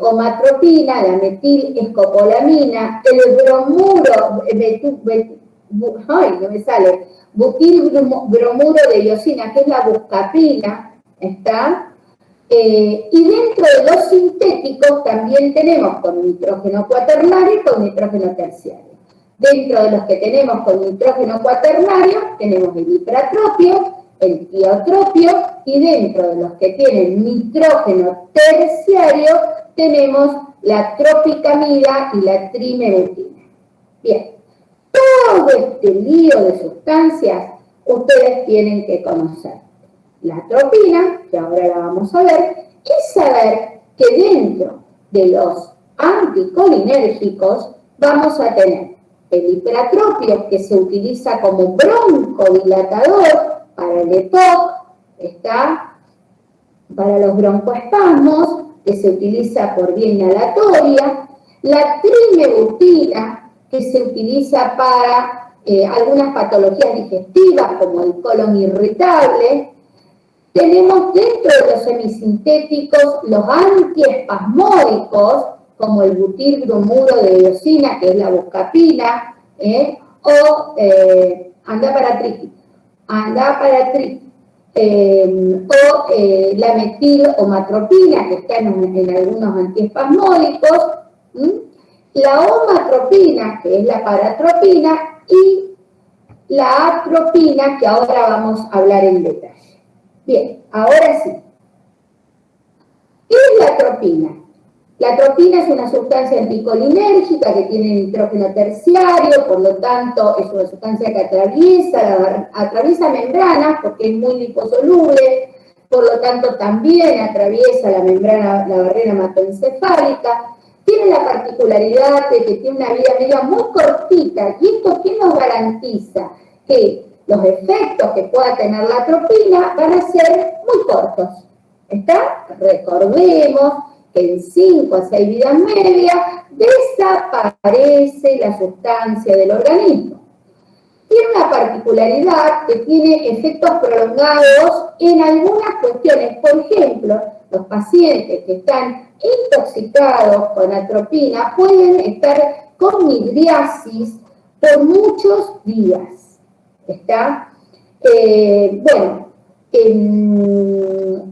omatropina, la metil escopolamina, el bromuro, butil bromuro de diosina, que es la buscapina, ¿está? Y dentro de los sintéticos también tenemos con nitrógeno cuaternario y con nitrógeno terciario. Dentro de los que tenemos con nitrógeno cuaternario, tenemos el ipratropio, el tiotropio, y dentro de los que tienen nitrógeno terciario, tenemos la tropicamida y la trimebutina. Bien, todo este lío de sustancias ustedes tienen que conocer. La atropina, que ahora la vamos a ver, y saber que dentro de los anticolinérgicos vamos a tener el hipratropio, que se utiliza como broncodilatador para el EPOC, está para los broncoespasmos, que se utiliza por vía inhalatoria, la trimebutina, que se utiliza para algunas patologías digestivas, como el colon irritable. Tenemos dentro de los semisintéticos los antiespasmódicos, como el butilbromuro de diosina, que es la buscapina, o andaparatril, o la metil-omatropina, que está en algunos antiespasmódicos, la omatropina, que es la paratropina, y la atropina, que ahora vamos a hablar en detalle. Bien, ahora sí. ¿Qué es la atropina? La atropina es una sustancia anticolinérgica que tiene nitrógeno terciario, por lo tanto es una sustancia que atraviesa membranas porque es muy liposoluble, por lo tanto también atraviesa la membrana, la barrera hematoencefálica. Tiene la particularidad de que tiene una vida media muy cortita, y esto ¿qué nos garantiza? Que los efectos que pueda tener la atropina van a ser muy cortos. ¿Está? Recordemos que en 5 a 6 vidas medias desaparece la sustancia del organismo. Tiene una particularidad que tiene efectos prolongados en algunas cuestiones. Por ejemplo, los pacientes que están intoxicados con atropina pueden estar con midriasis por muchos días. ¿Está?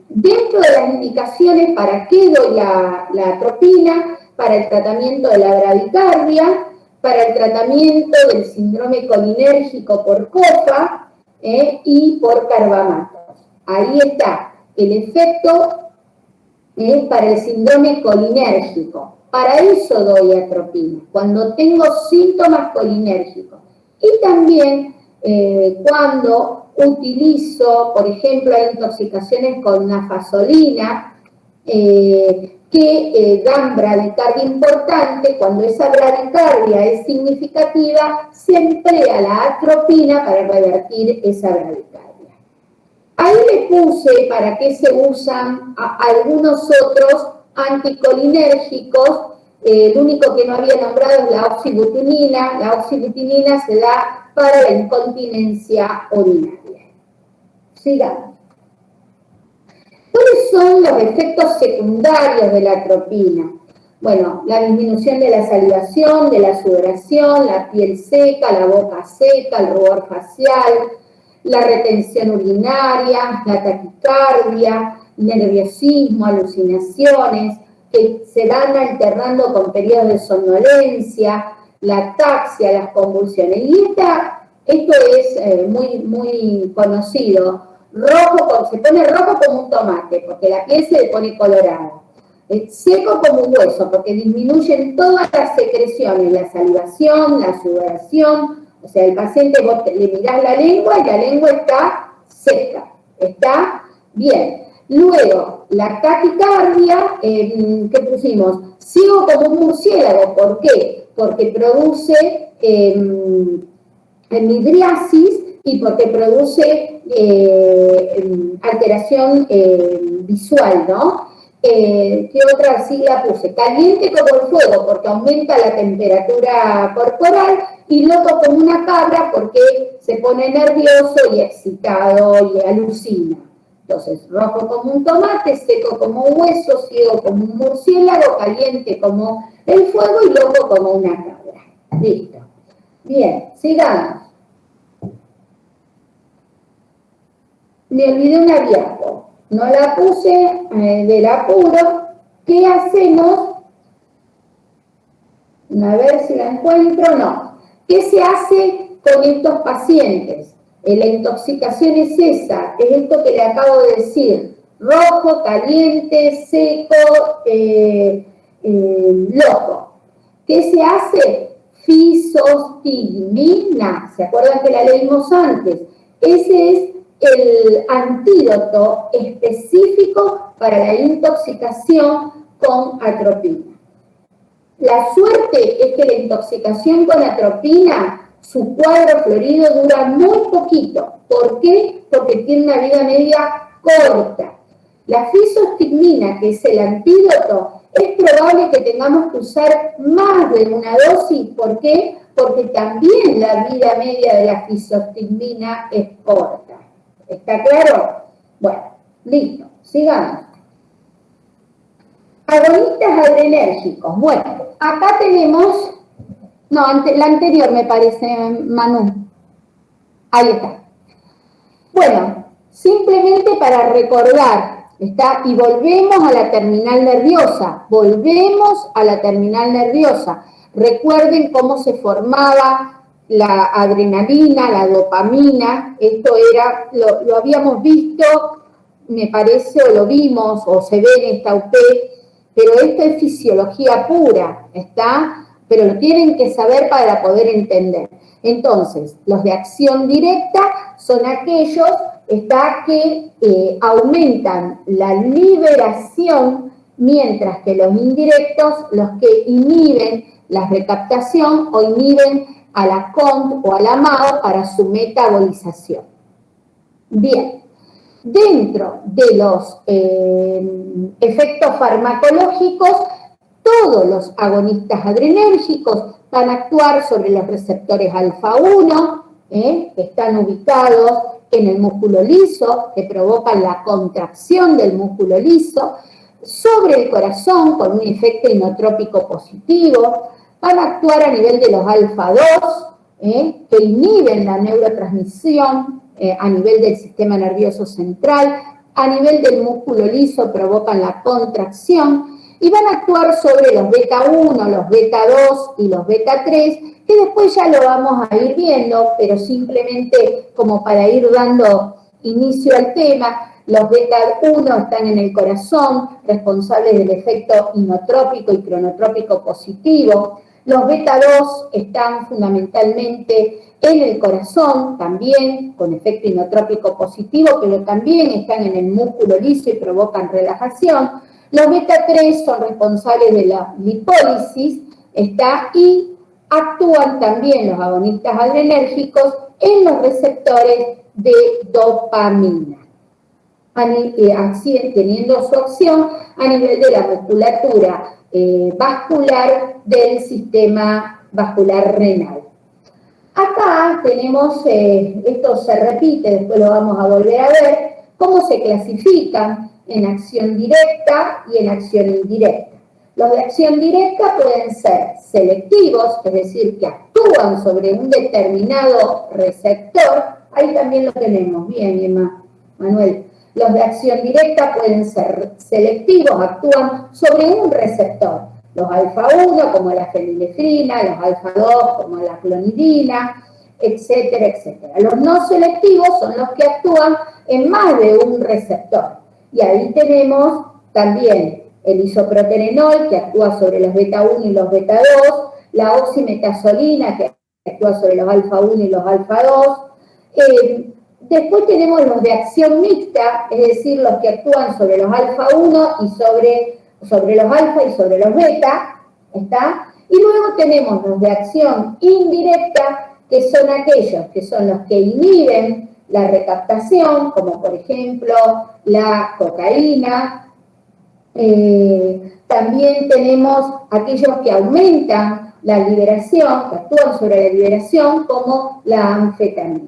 Dentro de las indicaciones, ¿para qué doy la atropina? Para el tratamiento de la bradicardia, para el tratamiento del síndrome colinérgico por COFA y por carbamatos. Ahí está el efecto para el síndrome colinérgico. Para eso doy atropina, cuando tengo síntomas colinérgicos. Y también cuando utilizo, por ejemplo, hay intoxicaciones con nafasolina que dan bradicardia importante. Cuando esa bradicardia es significativa, se emplea la atropina para revertir esa bradicardia. Ahí le puse para qué se usan algunos otros anticolinérgicos. El único que no había nombrado es la oxibutinina. La oxibutinina se da para la incontinencia urinaria. Sigamos. ¿Cuáles son los efectos secundarios de la atropina? Bueno, la disminución de la salivación, de la sudoración, la piel seca, la boca seca, el rubor facial, la retención urinaria, la taquicardia, nerviosismo, alucinaciones, que se van alternando con periodos de somnolencia, la ataxia, las convulsiones. Y esto es muy conocido. Se pone rojo como un tomate, porque la piel se le pone colorada. Seco como un hueso, porque disminuyen todas las secreciones, la salivación, la sudoración. O sea, el paciente, vos le mirás la lengua y la lengua está seca, está bien. Luego, la taquicardia, ¿qué pusimos? Ciego como un murciélago, ¿por qué? Porque produce midriasis y porque produce alteración visual, ¿no? ¿Qué otra sigla puse? Caliente como el fuego, porque aumenta la temperatura corporal, y loco como una cabra, porque se pone nervioso y excitado y alucina. Entonces, rojo como un tomate, seco como un hueso, ciego como un murciélago, caliente como el fuego y loco como una cabra. Listo. Bien, sigamos. Me olvidé una diapo. No la puse del apuro. ¿Qué hacemos? A ver si la encuentro. No. ¿Qué se hace con estos pacientes? La intoxicación es esa, es esto que le acabo de decir. Rojo, caliente, seco, loco. ¿Qué se hace? Fisostigmina. ¿Se acuerdan que la leímos antes? Ese es el antídoto específico para la intoxicación con atropina. La suerte es que la intoxicación con atropina, su cuadro florido dura muy poquito. ¿Por qué? Porque tiene una vida media corta. La fisostigmina, que es el antídoto, es probable que tengamos que usar más de una dosis. ¿Por qué? Porque también la vida media de la fisostigmina es corta. ¿Está claro? Bueno, listo, sigamos. Agonistas adrenérgicos. Bueno, acá tenemos, no, la anterior me parece, Manu. Ahí está. Bueno, simplemente para recordar, ¿está? Y volvemos a la terminal nerviosa, Recuerden cómo se formaba la adrenalina, la dopamina. Esto era, lo habíamos visto, me parece, o lo vimos, o se ve en esta UP, pero esto es fisiología pura, ¿está? Pero lo tienen que saber para poder entender. Entonces, los de acción directa son aquellos, ¿está?, que aumentan la liberación, mientras que los indirectos, los que inhiben la recaptación o inhiben a la CONT o a la MAO para su metabolización. Bien, dentro de los efectos farmacológicos, todos los agonistas adrenérgicos van a actuar sobre los receptores alfa-1, que están ubicados en el músculo liso, que provocan la contracción del músculo liso, sobre el corazón con un efecto inotrópico positivo, van a actuar a nivel de los alfa-2, que inhiben la neurotransmisión a nivel del sistema nervioso central, a nivel del músculo liso provocan la contracción, y van a actuar sobre los beta-1, los beta-2 y los beta-3, que después ya lo vamos a ir viendo, pero simplemente como para ir dando inicio al tema. Los beta-1 están en el corazón, responsables del efecto inotrópico y cronotrópico positivo. Los beta-2 están fundamentalmente en el corazón, también con efecto inotrópico positivo, pero también están en el músculo liso y provocan relajación. Los beta-3 son responsables de la lipólisis, y actúan también los agonistas adrenérgicos en los receptores de dopamina, teniendo su acción a nivel de la musculatura vascular del sistema vascular renal. Acá tenemos, esto se repite, después lo vamos a volver a ver, cómo se clasifican en acción directa y en acción indirecta. Los de acción directa pueden ser selectivos, es decir, que actúan sobre un determinado receptor. Ahí también lo tenemos, bien, Manuel. Los de acción directa pueden ser selectivos, actúan sobre un receptor. Los alfa-1, como la fenilefrina, los alfa-2, como la clonidina, etcétera, etcétera. Los no selectivos son los que actúan en más de un receptor. Y ahí tenemos también el isoproterenol, que actúa sobre los beta-1 y los beta-2, la oximetazolina, que actúa sobre los alfa-1 y los alfa-2. Después tenemos los de acción mixta, es decir, los que actúan sobre los alfa-1 y sobre los alfa y sobre los beta, ¿está? Y luego tenemos los de acción indirecta, que son aquellos que son los que inhiben la recaptación, como por ejemplo la cocaína. También tenemos aquellos que aumentan la liberación, que actúan sobre la liberación, como la anfetamina.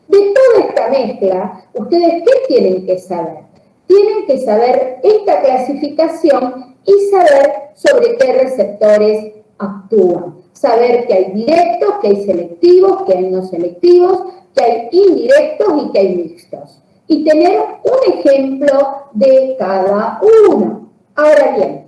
De toda esta mezcla, ¿ustedes qué tienen que saber? Tienen que saber esta clasificación y saber sobre qué receptores actúan. Saber que hay directos, que hay selectivos, que hay no selectivos, que hay indirectos y que hay mixtos. Y tener un ejemplo de cada uno. Ahora bien,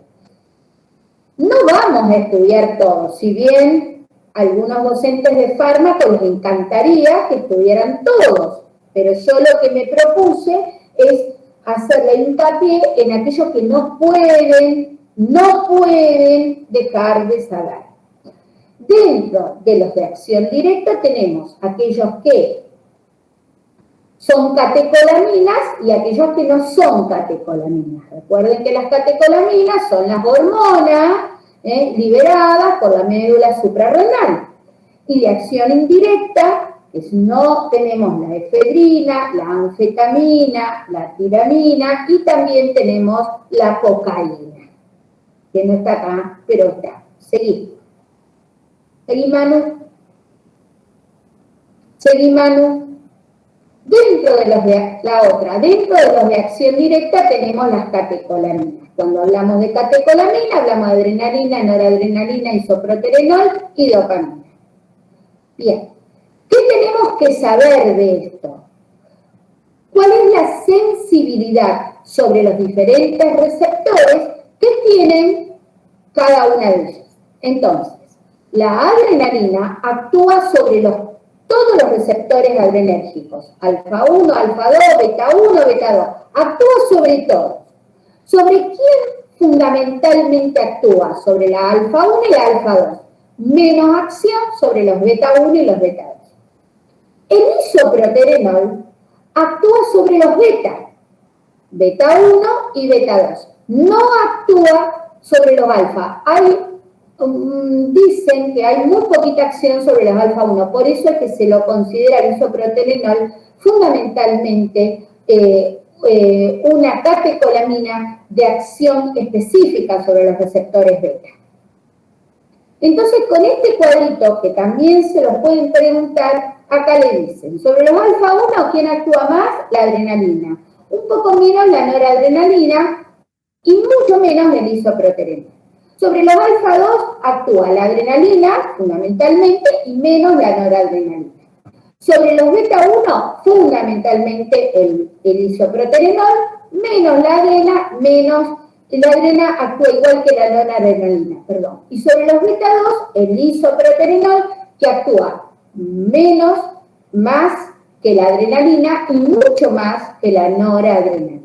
no vamos a estudiar todo, si bien algunos docentes de fármaco les encantaría que estuvieran todos, pero yo lo que me propuse es hacerle hincapié en aquellos que no pueden dejar de saber. Dentro de los de acción directa tenemos aquellos que son catecolaminas y aquellos que no son catecolaminas. Recuerden que las catecolaminas son las hormonas liberadas por la médula suprarrenal. Y de acción indirecta, que no tenemos la efedrina, la anfetamina, la tiramina y también tenemos la cocaína, que no está acá, pero está. Seguí. Seguí, Manu. Seguí, Manu. Dentro de los de acción directa tenemos las catecolaminas. Cuando hablamos de catecolamina, hablamos de adrenalina, noradrenalina, isoproterenol y dopamina. Bien, ¿qué tenemos que saber de esto? ¿Cuál es la sensibilidad sobre los diferentes receptores que tienen cada una de ellos? Entonces, la adrenalina actúa sobre todos los receptores adrenérgicos, alfa-1, alfa-2, beta-1, beta-2, actúa sobre todos. ¿Sobre quién fundamentalmente actúa? Sobre la alfa-1 y la alfa-2, menos acción sobre los beta-1 y los beta-2. El isoproterenol actúa sobre los beta-1 y beta-2, no actúa sobre los alfa. Dicen que hay muy poquita acción sobre los alfa-1, por eso es que se lo considera el isoproterenol fundamentalmente una catecolamina de acción específica sobre los receptores beta. Entonces, con este cuadrito, que también se lo pueden preguntar, acá le dicen, sobre los alfa-1, ¿quién actúa más? La adrenalina. Un poco menos la noradrenalina y mucho menos el isoproterenol. Sobre los alfa-2 actúa la adrenalina, fundamentalmente, y menos la noradrenalina. Sobre los beta-1, fundamentalmente el isoproterenol, menos la adrena actúa igual que la noradrenalina, perdón. Y sobre los beta-2, el isoproterenol, que actúa más que la adrenalina y mucho más que la noradrenalina.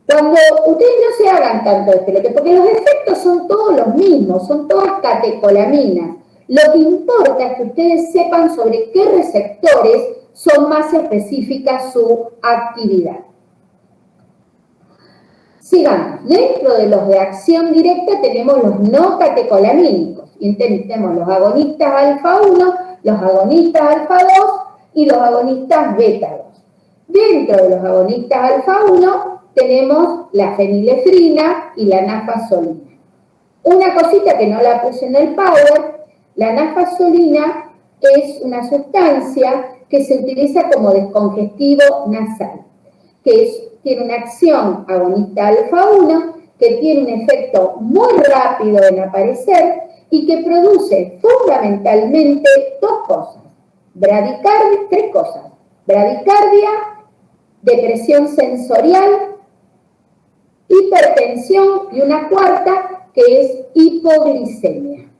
Cuando ustedes no se hagan tanto porque los efectos son todos los mismos, son todas catecolaminas. Lo que importa es que ustedes sepan sobre qué receptores son más específicas su actividad. Sigamos. Dentro de los de acción directa tenemos los no catecolamínicos. Y tenemos los agonistas alfa-1, los agonistas alfa-2 y los agonistas beta-2. Dentro de los agonistas alfa-1 tenemos la fenilefrina y la nafazolina. Una cosita que no la puse en el power, la nafazolina es una sustancia que se utiliza como descongestivo nasal, que es tiene una acción agonista alfa 1 que tiene un efecto muy rápido en aparecer y que produce fundamentalmente tres cosas, bradicardia, depresión sensorial, hipertensión y una cuarta que es hipoglicemia.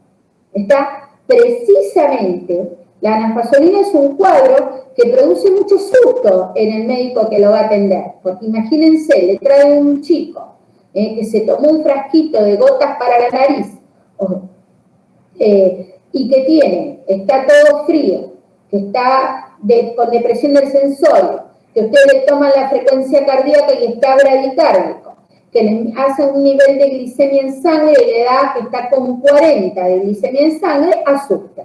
Está precisamente, la anafasolina es un cuadro que produce mucho susto en el médico que lo va a atender, porque imagínense, le trae un chico que se tomó un frasquito de gotas para la nariz y que está todo frío, que está con depresión del sensorio, que usted le toma la frecuencia cardíaca y está bradicárdico, que le hace un nivel de glicemia en sangre y le da que está con 40 de glicemia en sangre, asusta.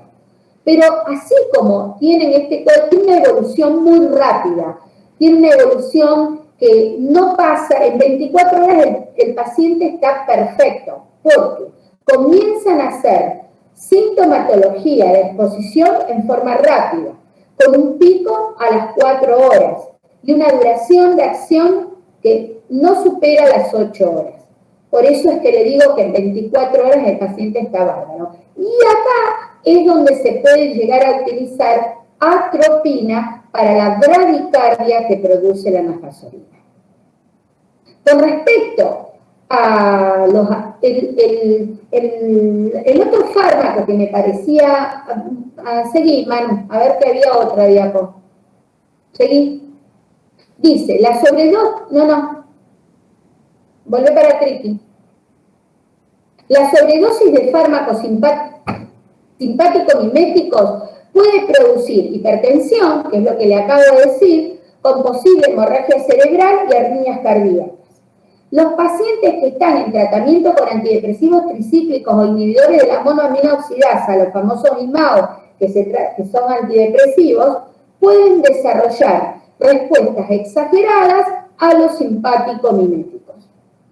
Pero así como tienen este cuadro, tiene una evolución muy rápida, tiene una evolución que no pasa, en 24 horas el paciente está perfecto, porque comienzan a hacer sintomatología de exposición en forma rápida, con un pico a las 4 horas y una duración de acción que no supera las 8 horas. Por eso es que le digo que en 24 horas el paciente está bárbaro. Y acá es donde se puede llegar a utilizar atropina para la bradicardia que produce la anafasolina. Con respecto a el otro fármaco que me parecía... seguí, Manu, a ver que había otra diapo. Seguí. Dice, la sobredosis... No. Volvé para Triqui. La sobredosis de fármacos simpático-miméticos puede producir hipertensión, que es lo que le acabo de decir, con posible hemorragia cerebral y arritmias cardíacas. Los pacientes que están en tratamiento con antidepresivos tricíclicos o inhibidores de la monoamina oxidasa, los famosos IMAO, que son antidepresivos, pueden desarrollar respuestas exageradas a los simpático-miméticos.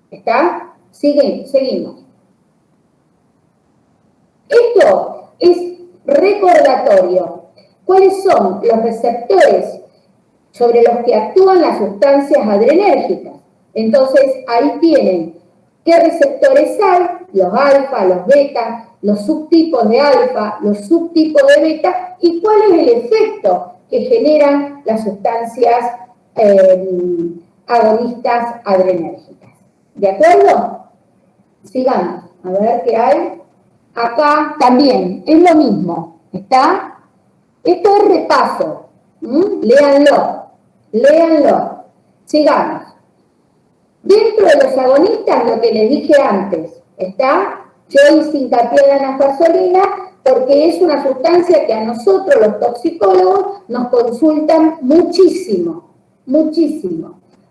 ¿Está? Seguimos. Esto es recordatorio. ¿Cuáles son los receptores sobre los que actúan las sustancias adrenérgicas? Entonces, ahí tienen qué receptores hay, los alfa, los beta, los subtipos de alfa, los subtipos de beta, y cuál es el efecto que generan las sustancias agonistas adrenérgicas. ¿De acuerdo? Sigamos, a ver qué hay. Acá también es lo mismo, ¿está? Esto es repaso. Léanlo. Sigamos. Dentro de los agonistas, lo que les dije antes, ¿está? Yo hice hincapié en la anafasolina porque es una sustancia que a nosotros, los toxicólogos, nos consultan muchísimo.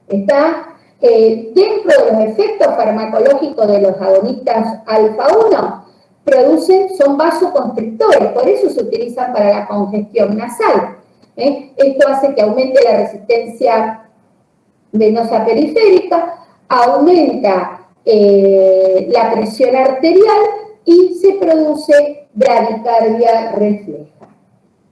¿Está? Dentro de los efectos farmacológicos de los agonistas alfa-1, son vasoconstrictores, por eso se utilizan para la congestión nasal. Esto hace que aumente la resistencia venosa periférica, aumenta la presión arterial y se produce bradicardia refleja.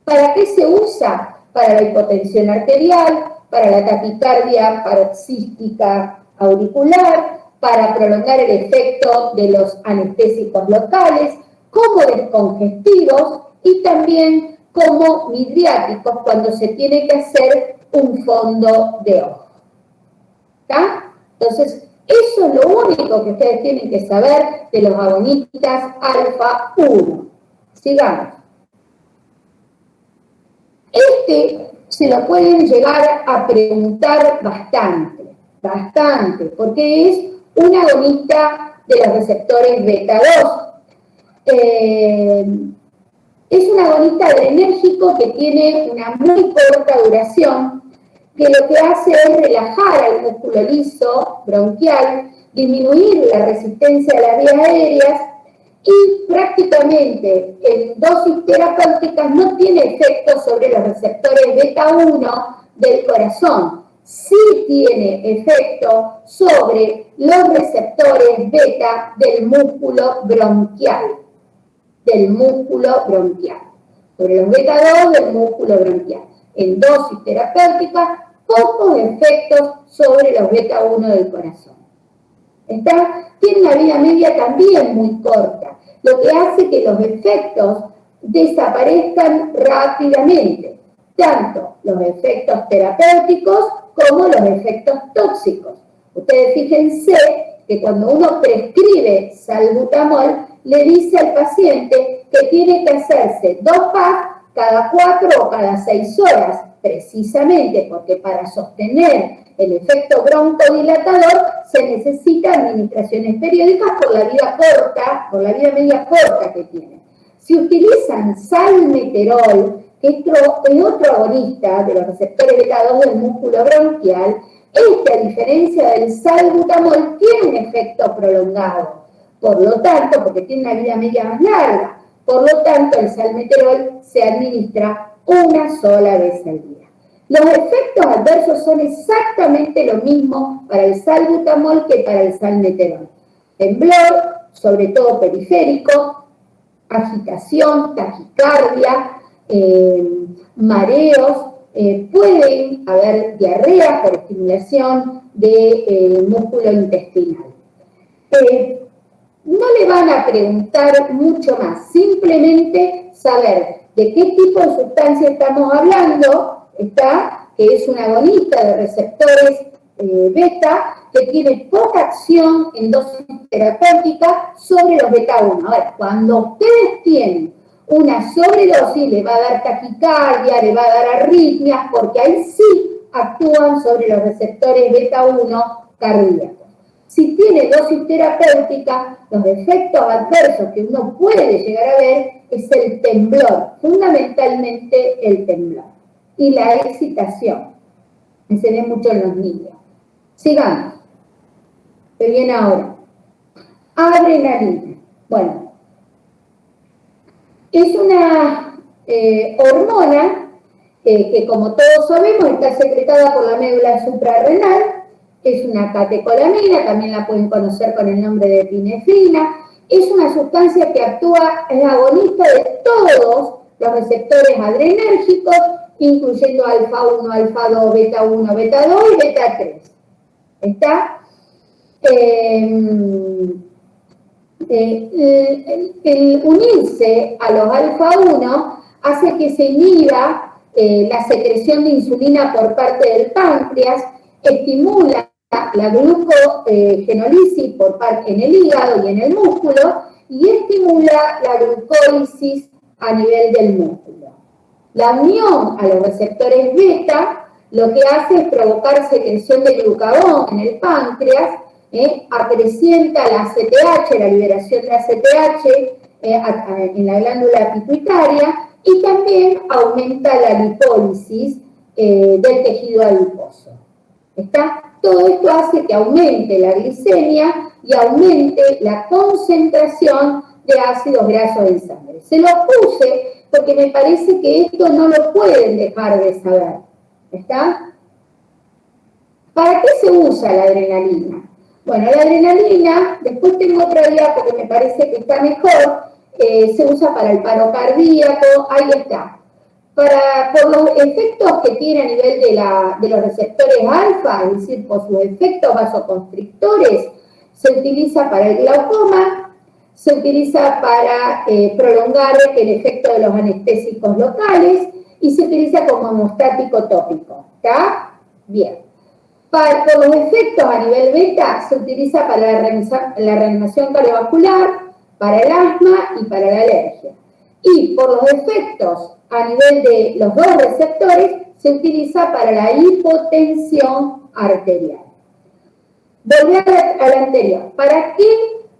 ¿Para qué se usa? Para la hipotensión arterial, para la taquicardia paroxística auricular, para prolongar el efecto de los anestésicos locales, como descongestivos y también como midriáticos cuando se tiene que hacer un fondo de ojo. ¿Está? Entonces, eso es lo único que ustedes tienen que saber de los agonistas alfa 1. Sigamos. Se lo pueden llegar a preguntar bastante, porque es un agonista de los receptores beta 2. Es un agonista adrenérgico que tiene una muy corta duración, que lo que hace es relajar al músculo liso bronquial, disminuir la resistencia a las vías aéreas y prácticamente en dosis terapéuticas no tiene efecto sobre los receptores beta 1 del corazón. Sí tiene efecto sobre los receptores beta del músculo bronquial. Sobre los beta 2 del músculo bronquial. En dosis terapéutica pocos efectos sobre los beta 1 del corazón. Tiene una vida media también muy corta, lo que hace que los efectos desaparezcan rápidamente, tanto los efectos terapéuticos como los efectos tóxicos. Ustedes fíjense que cuando uno prescribe salbutamol, le dice al paciente que tiene que hacerse 2 PAF cada 4 o cada 6 horas, precisamente porque para sostener el efecto broncodilatador se necesitan administraciones periódicas por la vida media corta que tiene. Si utilizan salmeterol, que es otro agonista de los receptores beta 2 del músculo bronquial, a diferencia del salbutamol, tiene un efecto prolongado. Por lo tanto, porque tiene una vida media más larga, por lo tanto, el salmeterol se administra una sola vez al día. Los efectos adversos son exactamente lo mismo para el salbutamol que para el salmeterol. Temblor, sobre todo periférico, agitación, taquicardia, mareos, pueden haber diarrea por estimulación del músculo intestinal. No le van a preguntar mucho más, simplemente saber de qué tipo de sustancia estamos hablando, que es un agonista de receptores beta, que tiene poca acción en dosis terapéutica sobre los beta 1. Ahora, cuando ustedes tienen una sobredosis, le va a dar taquicardia, le va a dar arritmias, porque ahí sí actúan sobre los receptores beta 1 cardíacos. Si tiene dosis terapéutica, los efectos adversos que uno puede llegar a ver es el temblor, fundamentalmente el temblor, y la excitación, que se ve mucho en los niños. Sigamos, que viene ahora. Adrenalina. Bueno, es una hormona que, como todos sabemos, está secretada por la médula suprarrenal. Es una catecolamina, también la pueden conocer con el nombre de epinefrina. Es una sustancia que actúa, es agonista de todos los receptores adrenérgicos, incluyendo alfa 1, alfa 2, beta 1, beta 2 y beta 3. El unirse a los alfa 1 hace que se inhiba la secreción de insulina por parte del páncreas, estimula la glucogenólisis en el hígado y en el músculo, y estimula la glucólisis a nivel del músculo. La unión a los receptores beta lo que hace es provocar secreción de glucagón en el páncreas, acrecienta la ACTH, la liberación de ACTH en la glándula pituitaria, y también aumenta la lipólisis del tejido adiposo. Todo esto hace que aumente la glicemia y aumente la concentración de ácidos grasos en sangre. Se lo puse porque me parece que esto no lo pueden dejar de saber. ¿Para qué se usa la adrenalina? Bueno, la adrenalina, después tengo otra idea porque me parece que está mejor, se usa para el paro cardíaco, ahí está. Por los efectos que tiene a nivel de los receptores alfa, es decir, por sus efectos vasoconstrictores, se utiliza para el glaucoma, se utiliza para prolongar el efecto de los anestésicos locales y se utiliza como hemostático tópico. ¿Está? Bien. Por los efectos a nivel beta, se utiliza para la reanimación cardiovascular, para el asma y para la alergia. Y por los efectos a nivel de los dos receptores, se utiliza para la hipotensión arterial. Volver al anterior. ¿Para qué?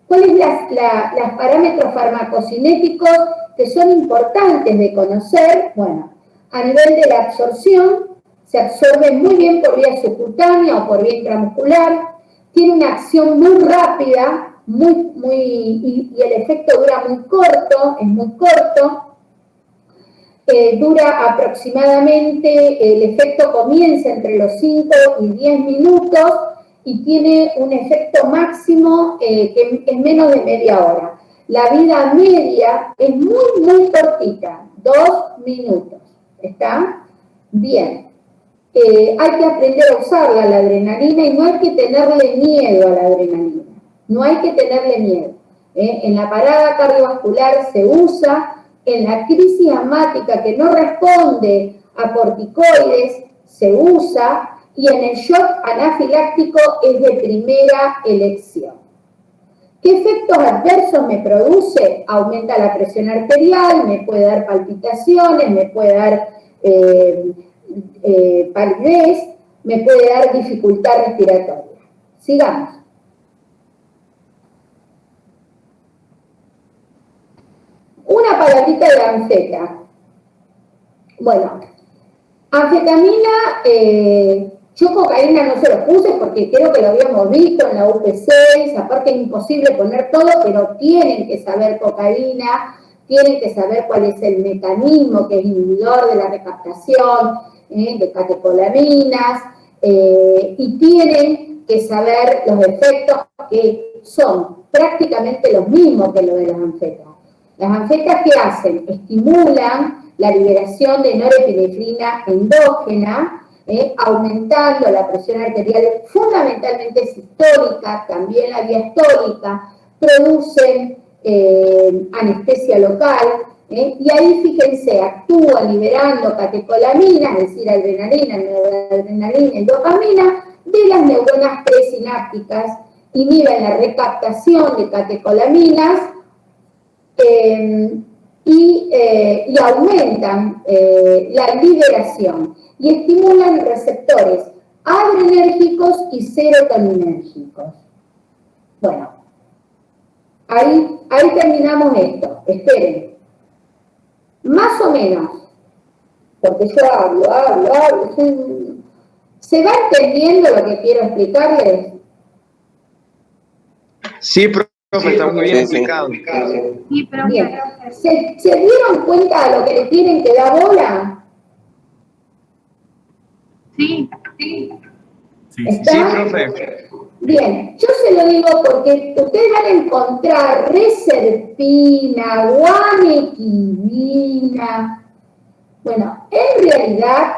¿Cuáles son los parámetros farmacocinéticos que son importantes de conocer? Bueno, a nivel de la absorción, se absorbe muy bien por vía subcutánea o por vía intramuscular, tiene una acción muy rápida, y el efecto dura muy corto, es muy corto, dura aproximadamente, el efecto comienza entre los 5 y 10 minutos y tiene un efecto máximo que es menos de media hora. La vida media es muy cortita, 2 minutos. ¿Está? Bien. hay que aprender a usarla, la adrenalina, y no hay que tenerle miedo a la adrenalina. No hay que tenerle miedo. En la parada cardiovascular se usa, en la crisis asmática que no responde a corticoides se usa, y en el shock anafiláctico es de primera elección. ¿Qué efectos adversos me produce? Aumenta la presión arterial, me puede dar palpitaciones, me puede dar palidez, me puede dar dificultad respiratoria. Sigamos. Una palabrita de anfeta. Bueno, anfetamina, yo cocaína no se lo puse porque creo que lo habíamos visto en la UP6, aparte es imposible poner todo, pero tienen que saber cocaína, tienen que saber cuál es el mecanismo que es inhibidor de la recaptación de catecolaminas, y tienen que saber los efectos que son prácticamente los mismos que los de las anfetas. Las anfetas, ¿qué hacen? Estimulan la liberación de norepinefrina endógena, aumentando la presión arterial, fundamentalmente sistólica, también la diastólica, producen anestesia local, y ahí fíjense, actúan liberando catecolaminas, es decir, adrenalina, noradrenalina y dopamina, de las neuronas presinápticas, inhiben la recaptación de catecolaminas y aumentan la liberación y estimulan receptores adrenérgicos y serotoninérgicos. Bueno, ahí terminamos esto. Esperen. Más o menos, porque yo hablo. ¿Se va entendiendo lo que quiero explicarles? Sí, profe, está muy bien explicado. Sí, pero bien. ¿Se dieron cuenta de lo que le tienen que dar bola? sí. Sí, ¿Está? Sí, profe. Bien, yo se lo digo porque ustedes van a encontrar reserpina, guanequidina. Bueno, en realidad,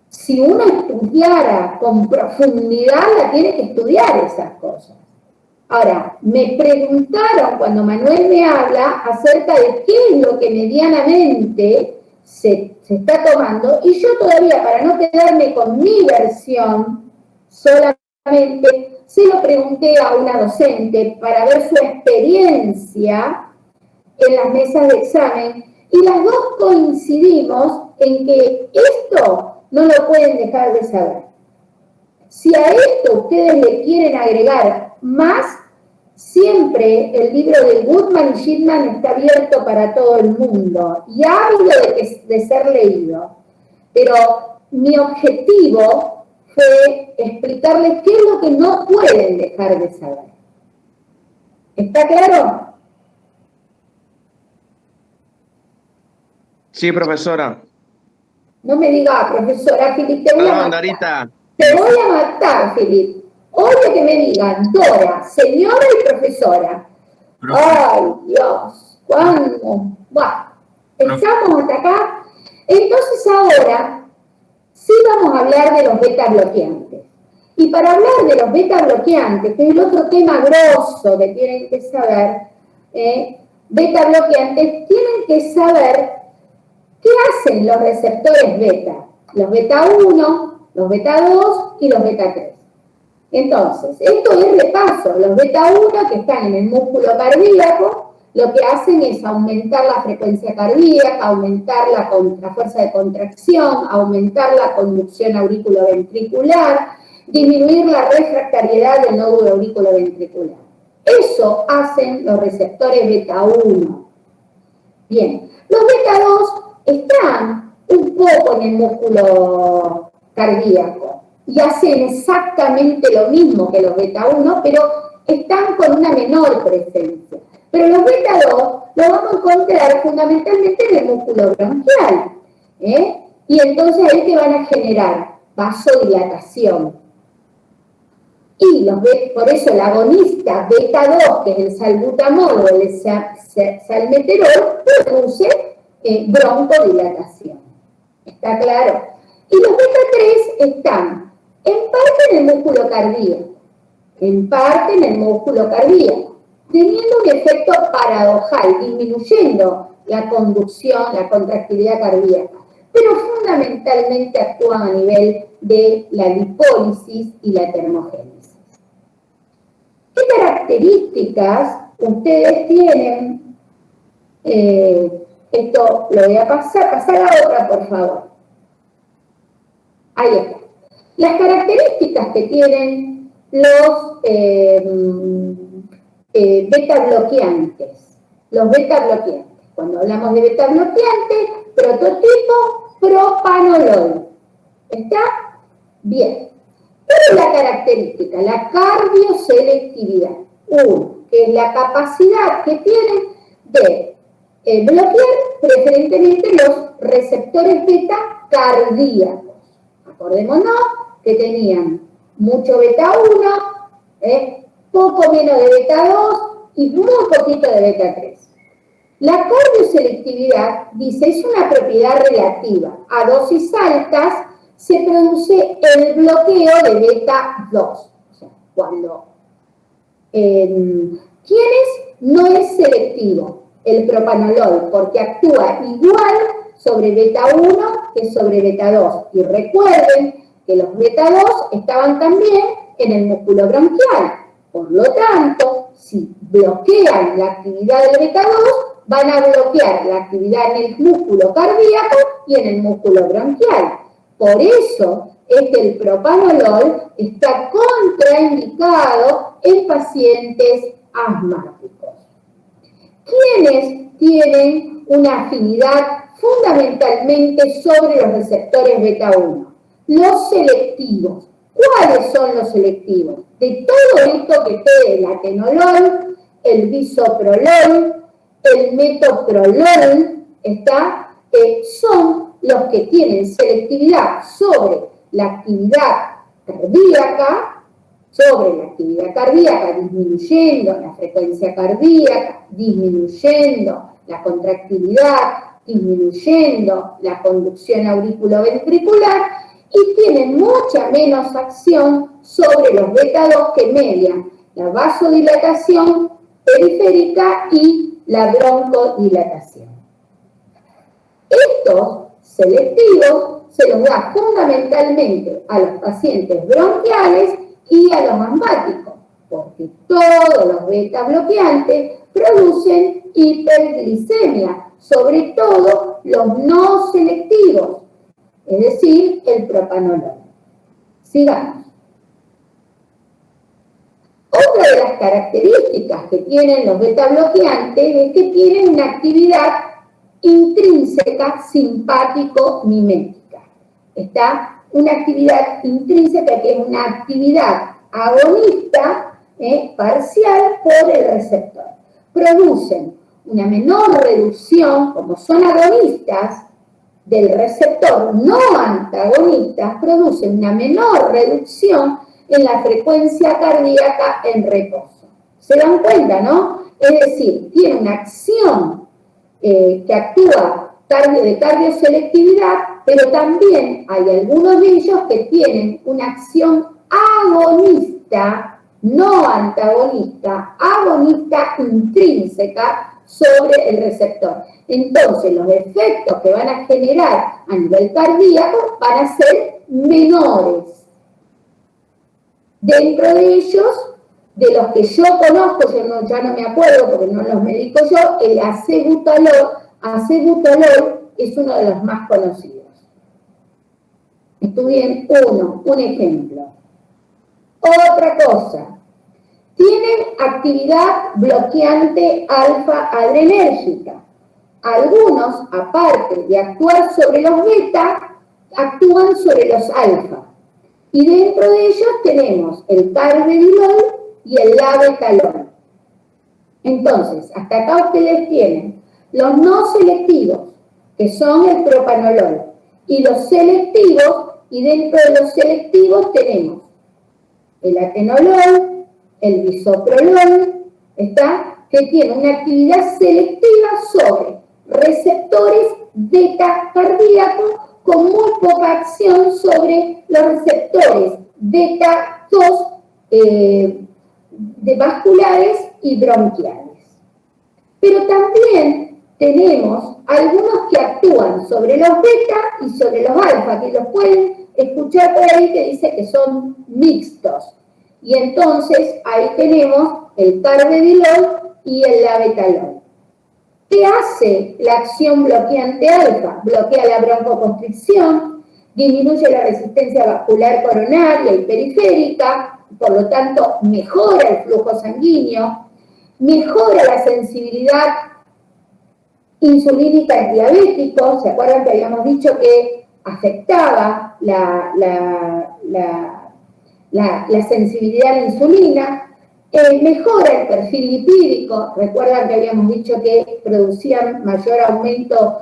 si uno estudiara con profundidad, la tiene que estudiar esas cosas. Ahora, me preguntaron cuando Manuel me habla acerca de qué es lo que medianamente se está tomando, y yo todavía, para no quedarme con mi versión solamente, se lo pregunté a una docente para ver su experiencia en las mesas de examen, y las dos coincidimos en que esto no lo pueden dejar de saber. Si a esto ustedes le quieren agregar más, siempre el libro de Goodman y Shipman está abierto para todo el mundo y ávido de ser leído. Pero mi objetivo fue explicarles qué es lo que no pueden dejar de saber. ¿Está claro? Sí, profesora. No me diga, profesora Filip, te voy a matar. Darita. Te voy a matar, Filip. Oye que me digan, Dora, señora y profesora. Profe. Ay, Dios, ¿cuándo? Bueno, estamos hasta acá. Entonces ahora sí vamos a hablar de los beta bloqueantes. Y para hablar de los beta bloqueantes, que es el otro tema grosso que tienen que saber, beta bloqueantes, tienen que saber qué hacen los receptores beta. Los beta 1, los beta 2 y los beta 3. Entonces, esto es repaso. Los beta 1 que están en el músculo cardíaco, lo que hacen es aumentar la frecuencia cardíaca, aumentar la fuerza de contracción, aumentar la conducción auriculoventricular, disminuir la refractariedad del nódulo auriculoventricular. Eso hacen los receptores beta 1. Bien, los beta 2 están un poco en el músculo cardíaco y hacen exactamente lo mismo que los beta 1, pero están con una menor presencia. Pero los beta 2 los vamos a encontrar fundamentalmente en el músculo bronquial, y entonces ahí te van a generar vasodilatación. Y por eso el agonista beta 2, que es el salbutamol o el salmeterol, produce broncodilatación. ¿Está claro? Y los beta-3 están en parte en el músculo cardíaco, en parte en el músculo cardíaco, teniendo un efecto paradojal, disminuyendo la conducción, la contractilidad cardíaca, pero fundamentalmente actúan a nivel de la lipólisis y la termogénesis. ¿Qué características ustedes tienen? Esto lo voy a pasar a otra, por favor. Ahí está. Las características que tienen los beta bloqueantes. Los beta bloqueantes. Cuando hablamos de beta bloqueantes, prototipo propanolol. ¿Está? Bien. ¿Cuál es la característica? La cardioselectividad. Uno, que es la capacidad que tienen de bloquear preferentemente los receptores beta cardíacos. Acordémonos que tenían mucho beta 1, poco menos de beta 2 y muy poquito de beta 3. La cardioselectividad, dice, es una propiedad relativa. A dosis altas se produce el bloqueo de beta 2. O sea, cuando ¿quiénes no es selectivo? El propanolol, porque actúa igual sobre beta 1 que sobre beta 2. Y recuerden que los beta 2 estaban también en el músculo bronquial. Por lo tanto, si bloquean la actividad del beta 2, van a bloquear la actividad en el músculo cardíaco y en el músculo bronquial. Por eso es que el propanolol está contraindicado en pacientes asmáticos. ¿Quiénes tienen una afinidad fundamentalmente sobre los receptores beta 1? Los selectivos. ¿Cuáles son los selectivos? De todo esto que quede el atenolol, el bisoprolol, el metoprolol, son los que tienen selectividad sobre la actividad cardíaca, disminuyendo la frecuencia cardíaca, disminuyendo la contractilidad, disminuyendo la conducción auriculoventricular, y tienen mucha menos acción sobre los beta 2 que median la vasodilatación periférica y la broncodilatación. Estos selectivos se los da fundamentalmente a los pacientes bronquiales y a los asmáticos, porque todos los beta bloqueantes producen hiperglicemia, sobre todo los no selectivos, es decir, el propanolol. Sigamos. Otra de las características que tienen los beta bloqueantes es que tienen una actividad intrínseca simpático-mimética. Está una actividad intrínseca que es una actividad agonista parcial por el receptor. Producen una menor reducción, como son agonistas del receptor no antagonistas, producen una menor reducción en la frecuencia cardíaca en reposo. ¿Se dan cuenta, no? Es decir, tiene una acción que actúa de cardioselectividad, pero también hay algunos de ellos que tienen una acción agonista, no antagonista, agonista intrínseca sobre el receptor. Entonces, los efectos que van a generar a nivel cardíaco van a ser menores. Dentro de ellos, de los que yo conozco, ya no me acuerdo porque no los medico yo, el acebutolol es uno de los más conocidos. Estudien un ejemplo. Otra cosa, tienen actividad bloqueante alfa-adrenérgica. Algunos, aparte de actuar sobre los beta, actúan sobre los alfa. Y dentro de ellos tenemos el carvedilol y el labetalol. Entonces, hasta acá ustedes tienen los no selectivos, que son el propanolol, y los selectivos, y dentro de los selectivos tenemos el atenolol, el bisoprolol, que tiene una actividad selectiva sobre receptores beta cardíacos con muy poca acción sobre los receptores beta 2 de vasculares y bronquiales. Pero también tenemos algunos que actúan sobre los beta y sobre los alfa, que los pueden escuchar por ahí que dice que son mixtos. Y entonces ahí tenemos el carvedilol y el labetalol. ¿Qué hace la acción bloqueante alfa? Bloquea la broncoconstricción, disminuye la resistencia vascular coronaria y periférica, por lo tanto mejora el flujo sanguíneo, mejora la sensibilidad insulínica en diabéticos. ¿Se acuerdan que habíamos dicho que afectaba la sensibilidad a la insulina? Mejora el perfil lipídico. Recuerdan que habíamos dicho que producían mayor aumento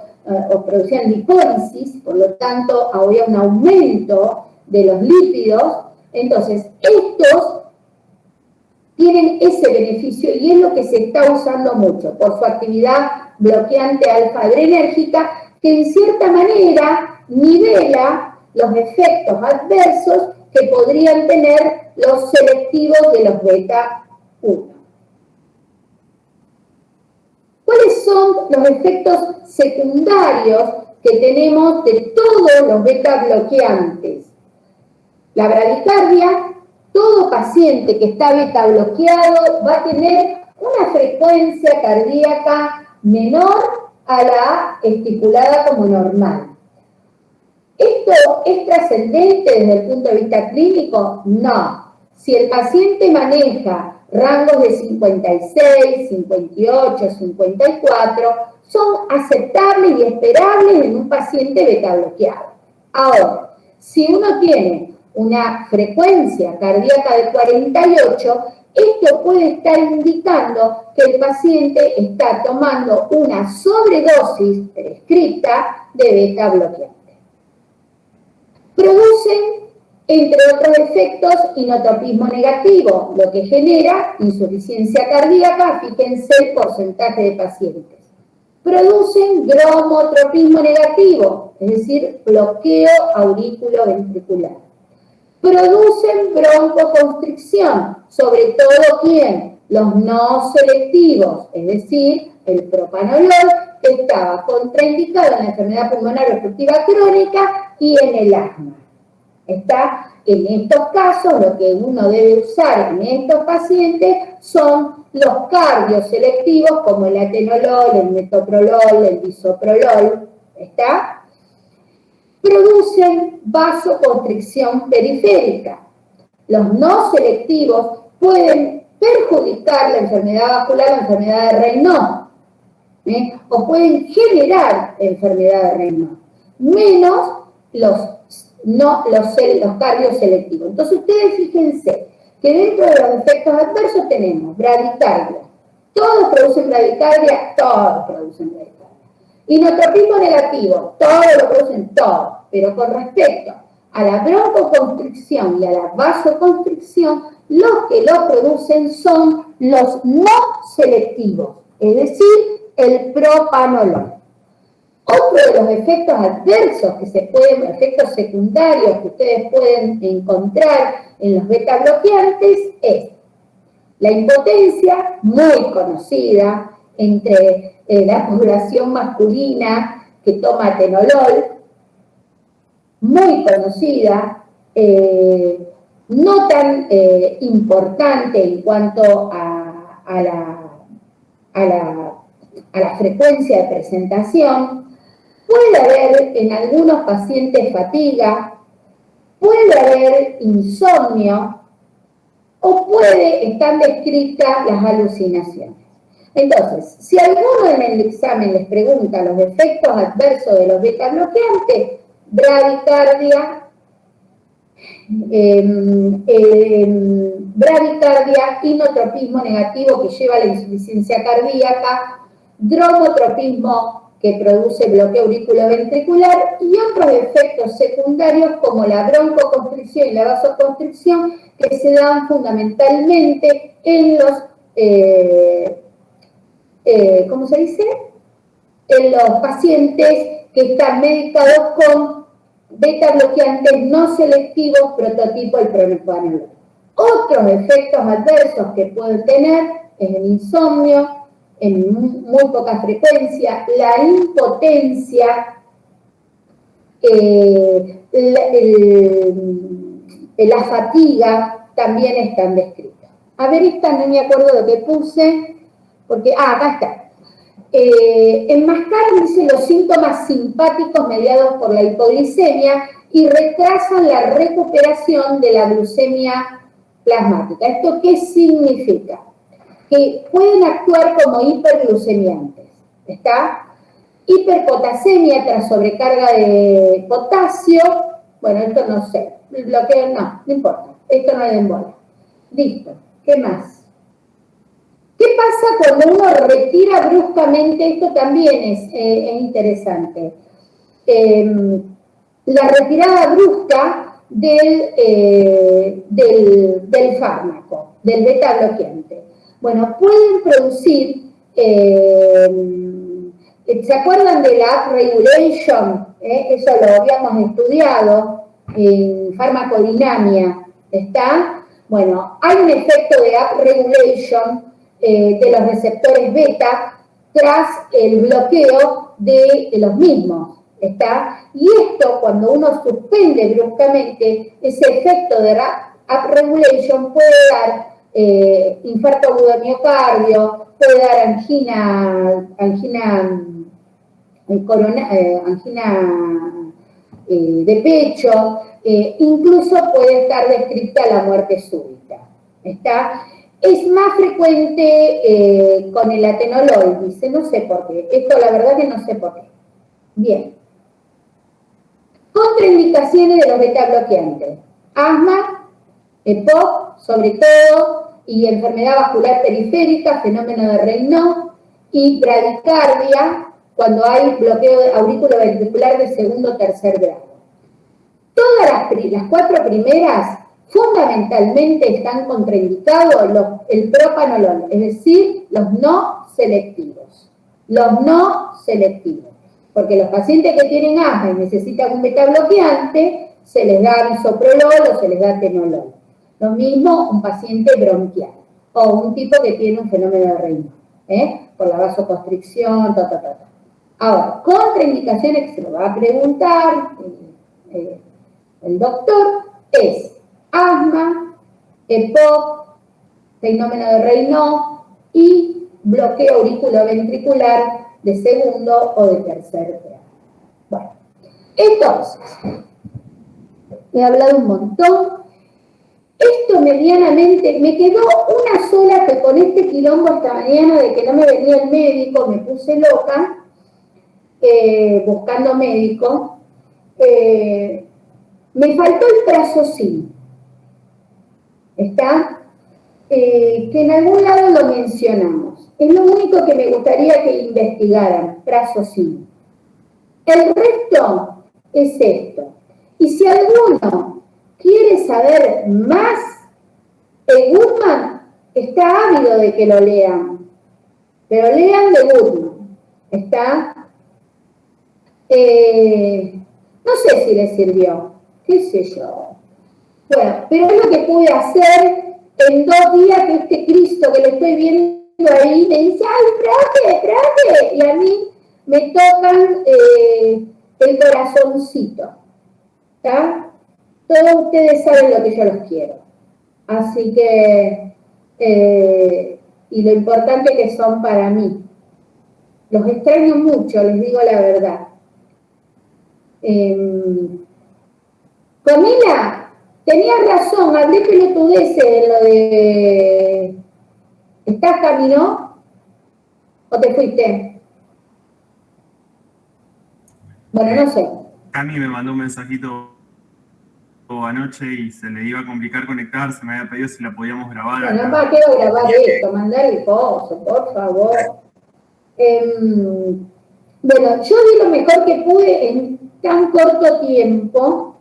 o producían lipólisis, por lo tanto había un aumento de los lípidos. Entonces, estos tienen ese beneficio y es lo que se está usando mucho por su actividad bloqueante alfa-adrenérgica, que en cierta manera nivela los efectos adversos que podrían tener los selectivos de los beta 1. ¿Cuáles son los efectos secundarios que tenemos de todos los beta bloqueantes? La bradicardia. Todo paciente que está beta bloqueado va a tener una frecuencia cardíaca menor a la estipulada como normal. ¿Esto es trascendente desde el punto de vista clínico? No. Si el paciente maneja rangos de 56, 58, 54, son aceptables y esperables en un paciente beta bloqueado. Ahora, si uno tiene una frecuencia cardíaca de 48, esto puede estar indicando que el paciente está tomando una sobredosis prescripta de beta bloqueante. Producen, entre otros efectos, inotropismo negativo, lo que genera insuficiencia cardíaca. Fíjense el porcentaje de pacientes. Producen bromotropismo negativo, es decir, bloqueo auriculoventricular. Producen broncoconstricción, sobre todo ¿quién? Los no selectivos, es decir, el propanolol, que estaba contraindicado en la enfermedad pulmonar obstructiva crónica y en el asma. Está en estos casos, lo que uno debe usar en estos pacientes son los cardioselectivos, como el atenolol, el metoprolol, el bisoprolol. ¿Está? Producen vasoconstricción periférica. Los no selectivos pueden perjudicar la enfermedad vascular, la enfermedad de Raynaud, o pueden generar enfermedad de Raynaud, menos los cardioselectivos. Entonces ustedes fíjense que dentro de los efectos adversos tenemos bradicardia. ¿Todos producen bradicardia? Todos producen bradicardia. Inotropismo negativo, todos lo producen, todos, pero con respecto a la broncoconstricción y a la vasoconstricción, los que lo producen son los no selectivos, es decir, el propanolol. Otro de los efectos adversos que se pueden, efectos secundarios que ustedes pueden encontrar en los beta bloqueantes es la impotencia, muy conocida entre la población masculina que toma atenolol, muy conocida, no tan importante en cuanto a la frecuencia de presentación. Puede haber en algunos pacientes fatiga, puede haber insomnio o están descritas las alucinaciones. Entonces, si alguno en el examen les pregunta los efectos adversos de los beta bloqueantes, bradicardia, inotropismo negativo que lleva a la insuficiencia cardíaca, dromotropismo que produce bloqueo auriculoventricular y otros efectos secundarios como la broncoconstricción y la vasoconstricción que se dan fundamentalmente en los ¿cómo se dice? En los pacientes que están medicados con beta bloqueantes no selectivos, prototipo el propranolol. Otros efectos adversos que pueden tener es el insomnio, en muy poca frecuencia, la impotencia, la fatiga también están descritos. A ver, esta no me acuerdo lo que puse, porque, acá está. Enmascaran, dice, los síntomas simpáticos mediados por la hipoglicemia y retrasan la recuperación de la glucemia plasmática. ¿Esto qué significa? Que pueden actuar como hiperglucemiantes, ¿está? Hiperpotasemia tras sobrecarga de potasio, bueno, esto no sé, bloqueo no importa, esto no le den bola. Listo, ¿qué más? ¿Qué pasa cuando uno retira bruscamente? Esto también es interesante. La retirada brusca del fármaco, del beta bloqueante. Bueno, pueden producir, ¿se acuerdan de la upregulation? Eso lo habíamos estudiado en farmacodinamia, ¿está? Bueno, hay un efecto de upregulation de los receptores beta tras el bloqueo de los mismos, ¿está? Y esto, cuando uno suspende bruscamente, ese efecto de upregulation puede dar infarto agudo de miocardio, puede dar angina de pecho, incluso puede estar descrita la muerte súbita, ¿está? Es más frecuente con el atenolol, dice, no sé por qué. Esto la verdad que no sé por qué. Bien. Contraindicaciones de los beta bloqueantes. Asma, EPOC, sobre todo, y enfermedad vascular periférica, fenómeno de Raynaud, y bradicardia, cuando hay bloqueo auriculoventricular de segundo o tercer grado. Todas las cuatro primeras fundamentalmente están contraindicados el propanolol, es decir, los no selectivos. Los no selectivos. Porque los pacientes que tienen asma y necesitan un beta bloqueante, se les da bisoprolol o se les da atenolol. Lo mismo un paciente bronquial o un tipo que tiene un fenómeno de Raynaud, por la vasoconstricción, Ahora, contraindicaciones que se lo va a preguntar el doctor es asma, EPOC, fenómeno de Raynaud y bloqueo auriculoventricular de segundo o de tercer grado. Bueno, entonces, he hablado un montón. Esto medianamente, me quedó una sola que con este quilombo esta mañana de que no me venía el médico, me puse loca, buscando médico. Me faltó el prazosin, ¿está? Que en algún lado lo mencionamos. Es lo único que me gustaría que investigaran, prazosin. El resto es esto. Y si alguno quiere saber más, el Goodman está ávido de que lo lean. Pero lean de Goodman. ¿Está? No sé si le sirvió. ¿Qué sé yo? Bueno, pero es lo que pude hacer en 2 días que este Cristo que le estoy viendo ahí me dice, ¡ay, profe! Y a mí me tocan el corazoncito. ¿Está? Todos ustedes saben lo que yo los quiero. Así que, y lo importante que son para mí. Los extraño mucho, les digo la verdad. Camila, tenías razón, hablé pelotudeces en lo de... ¿Estás camino? ¿O te fuiste? Bueno, no sé. Cami me mandó un mensajito anoche y se le iba a complicar conectarse, me había pedido si la podíamos grabar. Bueno, ¿para qué voy a grabar esto? Mandar el pozo, por favor. Bueno, yo di lo mejor que pude en tan corto tiempo.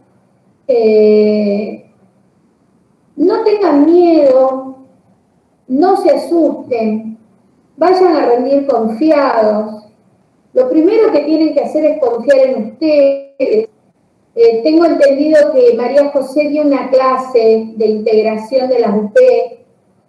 No tengan miedo, no se asusten, vayan a rendir confiados. Lo primero que tienen que hacer es confiar en ustedes. Tengo entendido que María José dio una clase de integración de las UP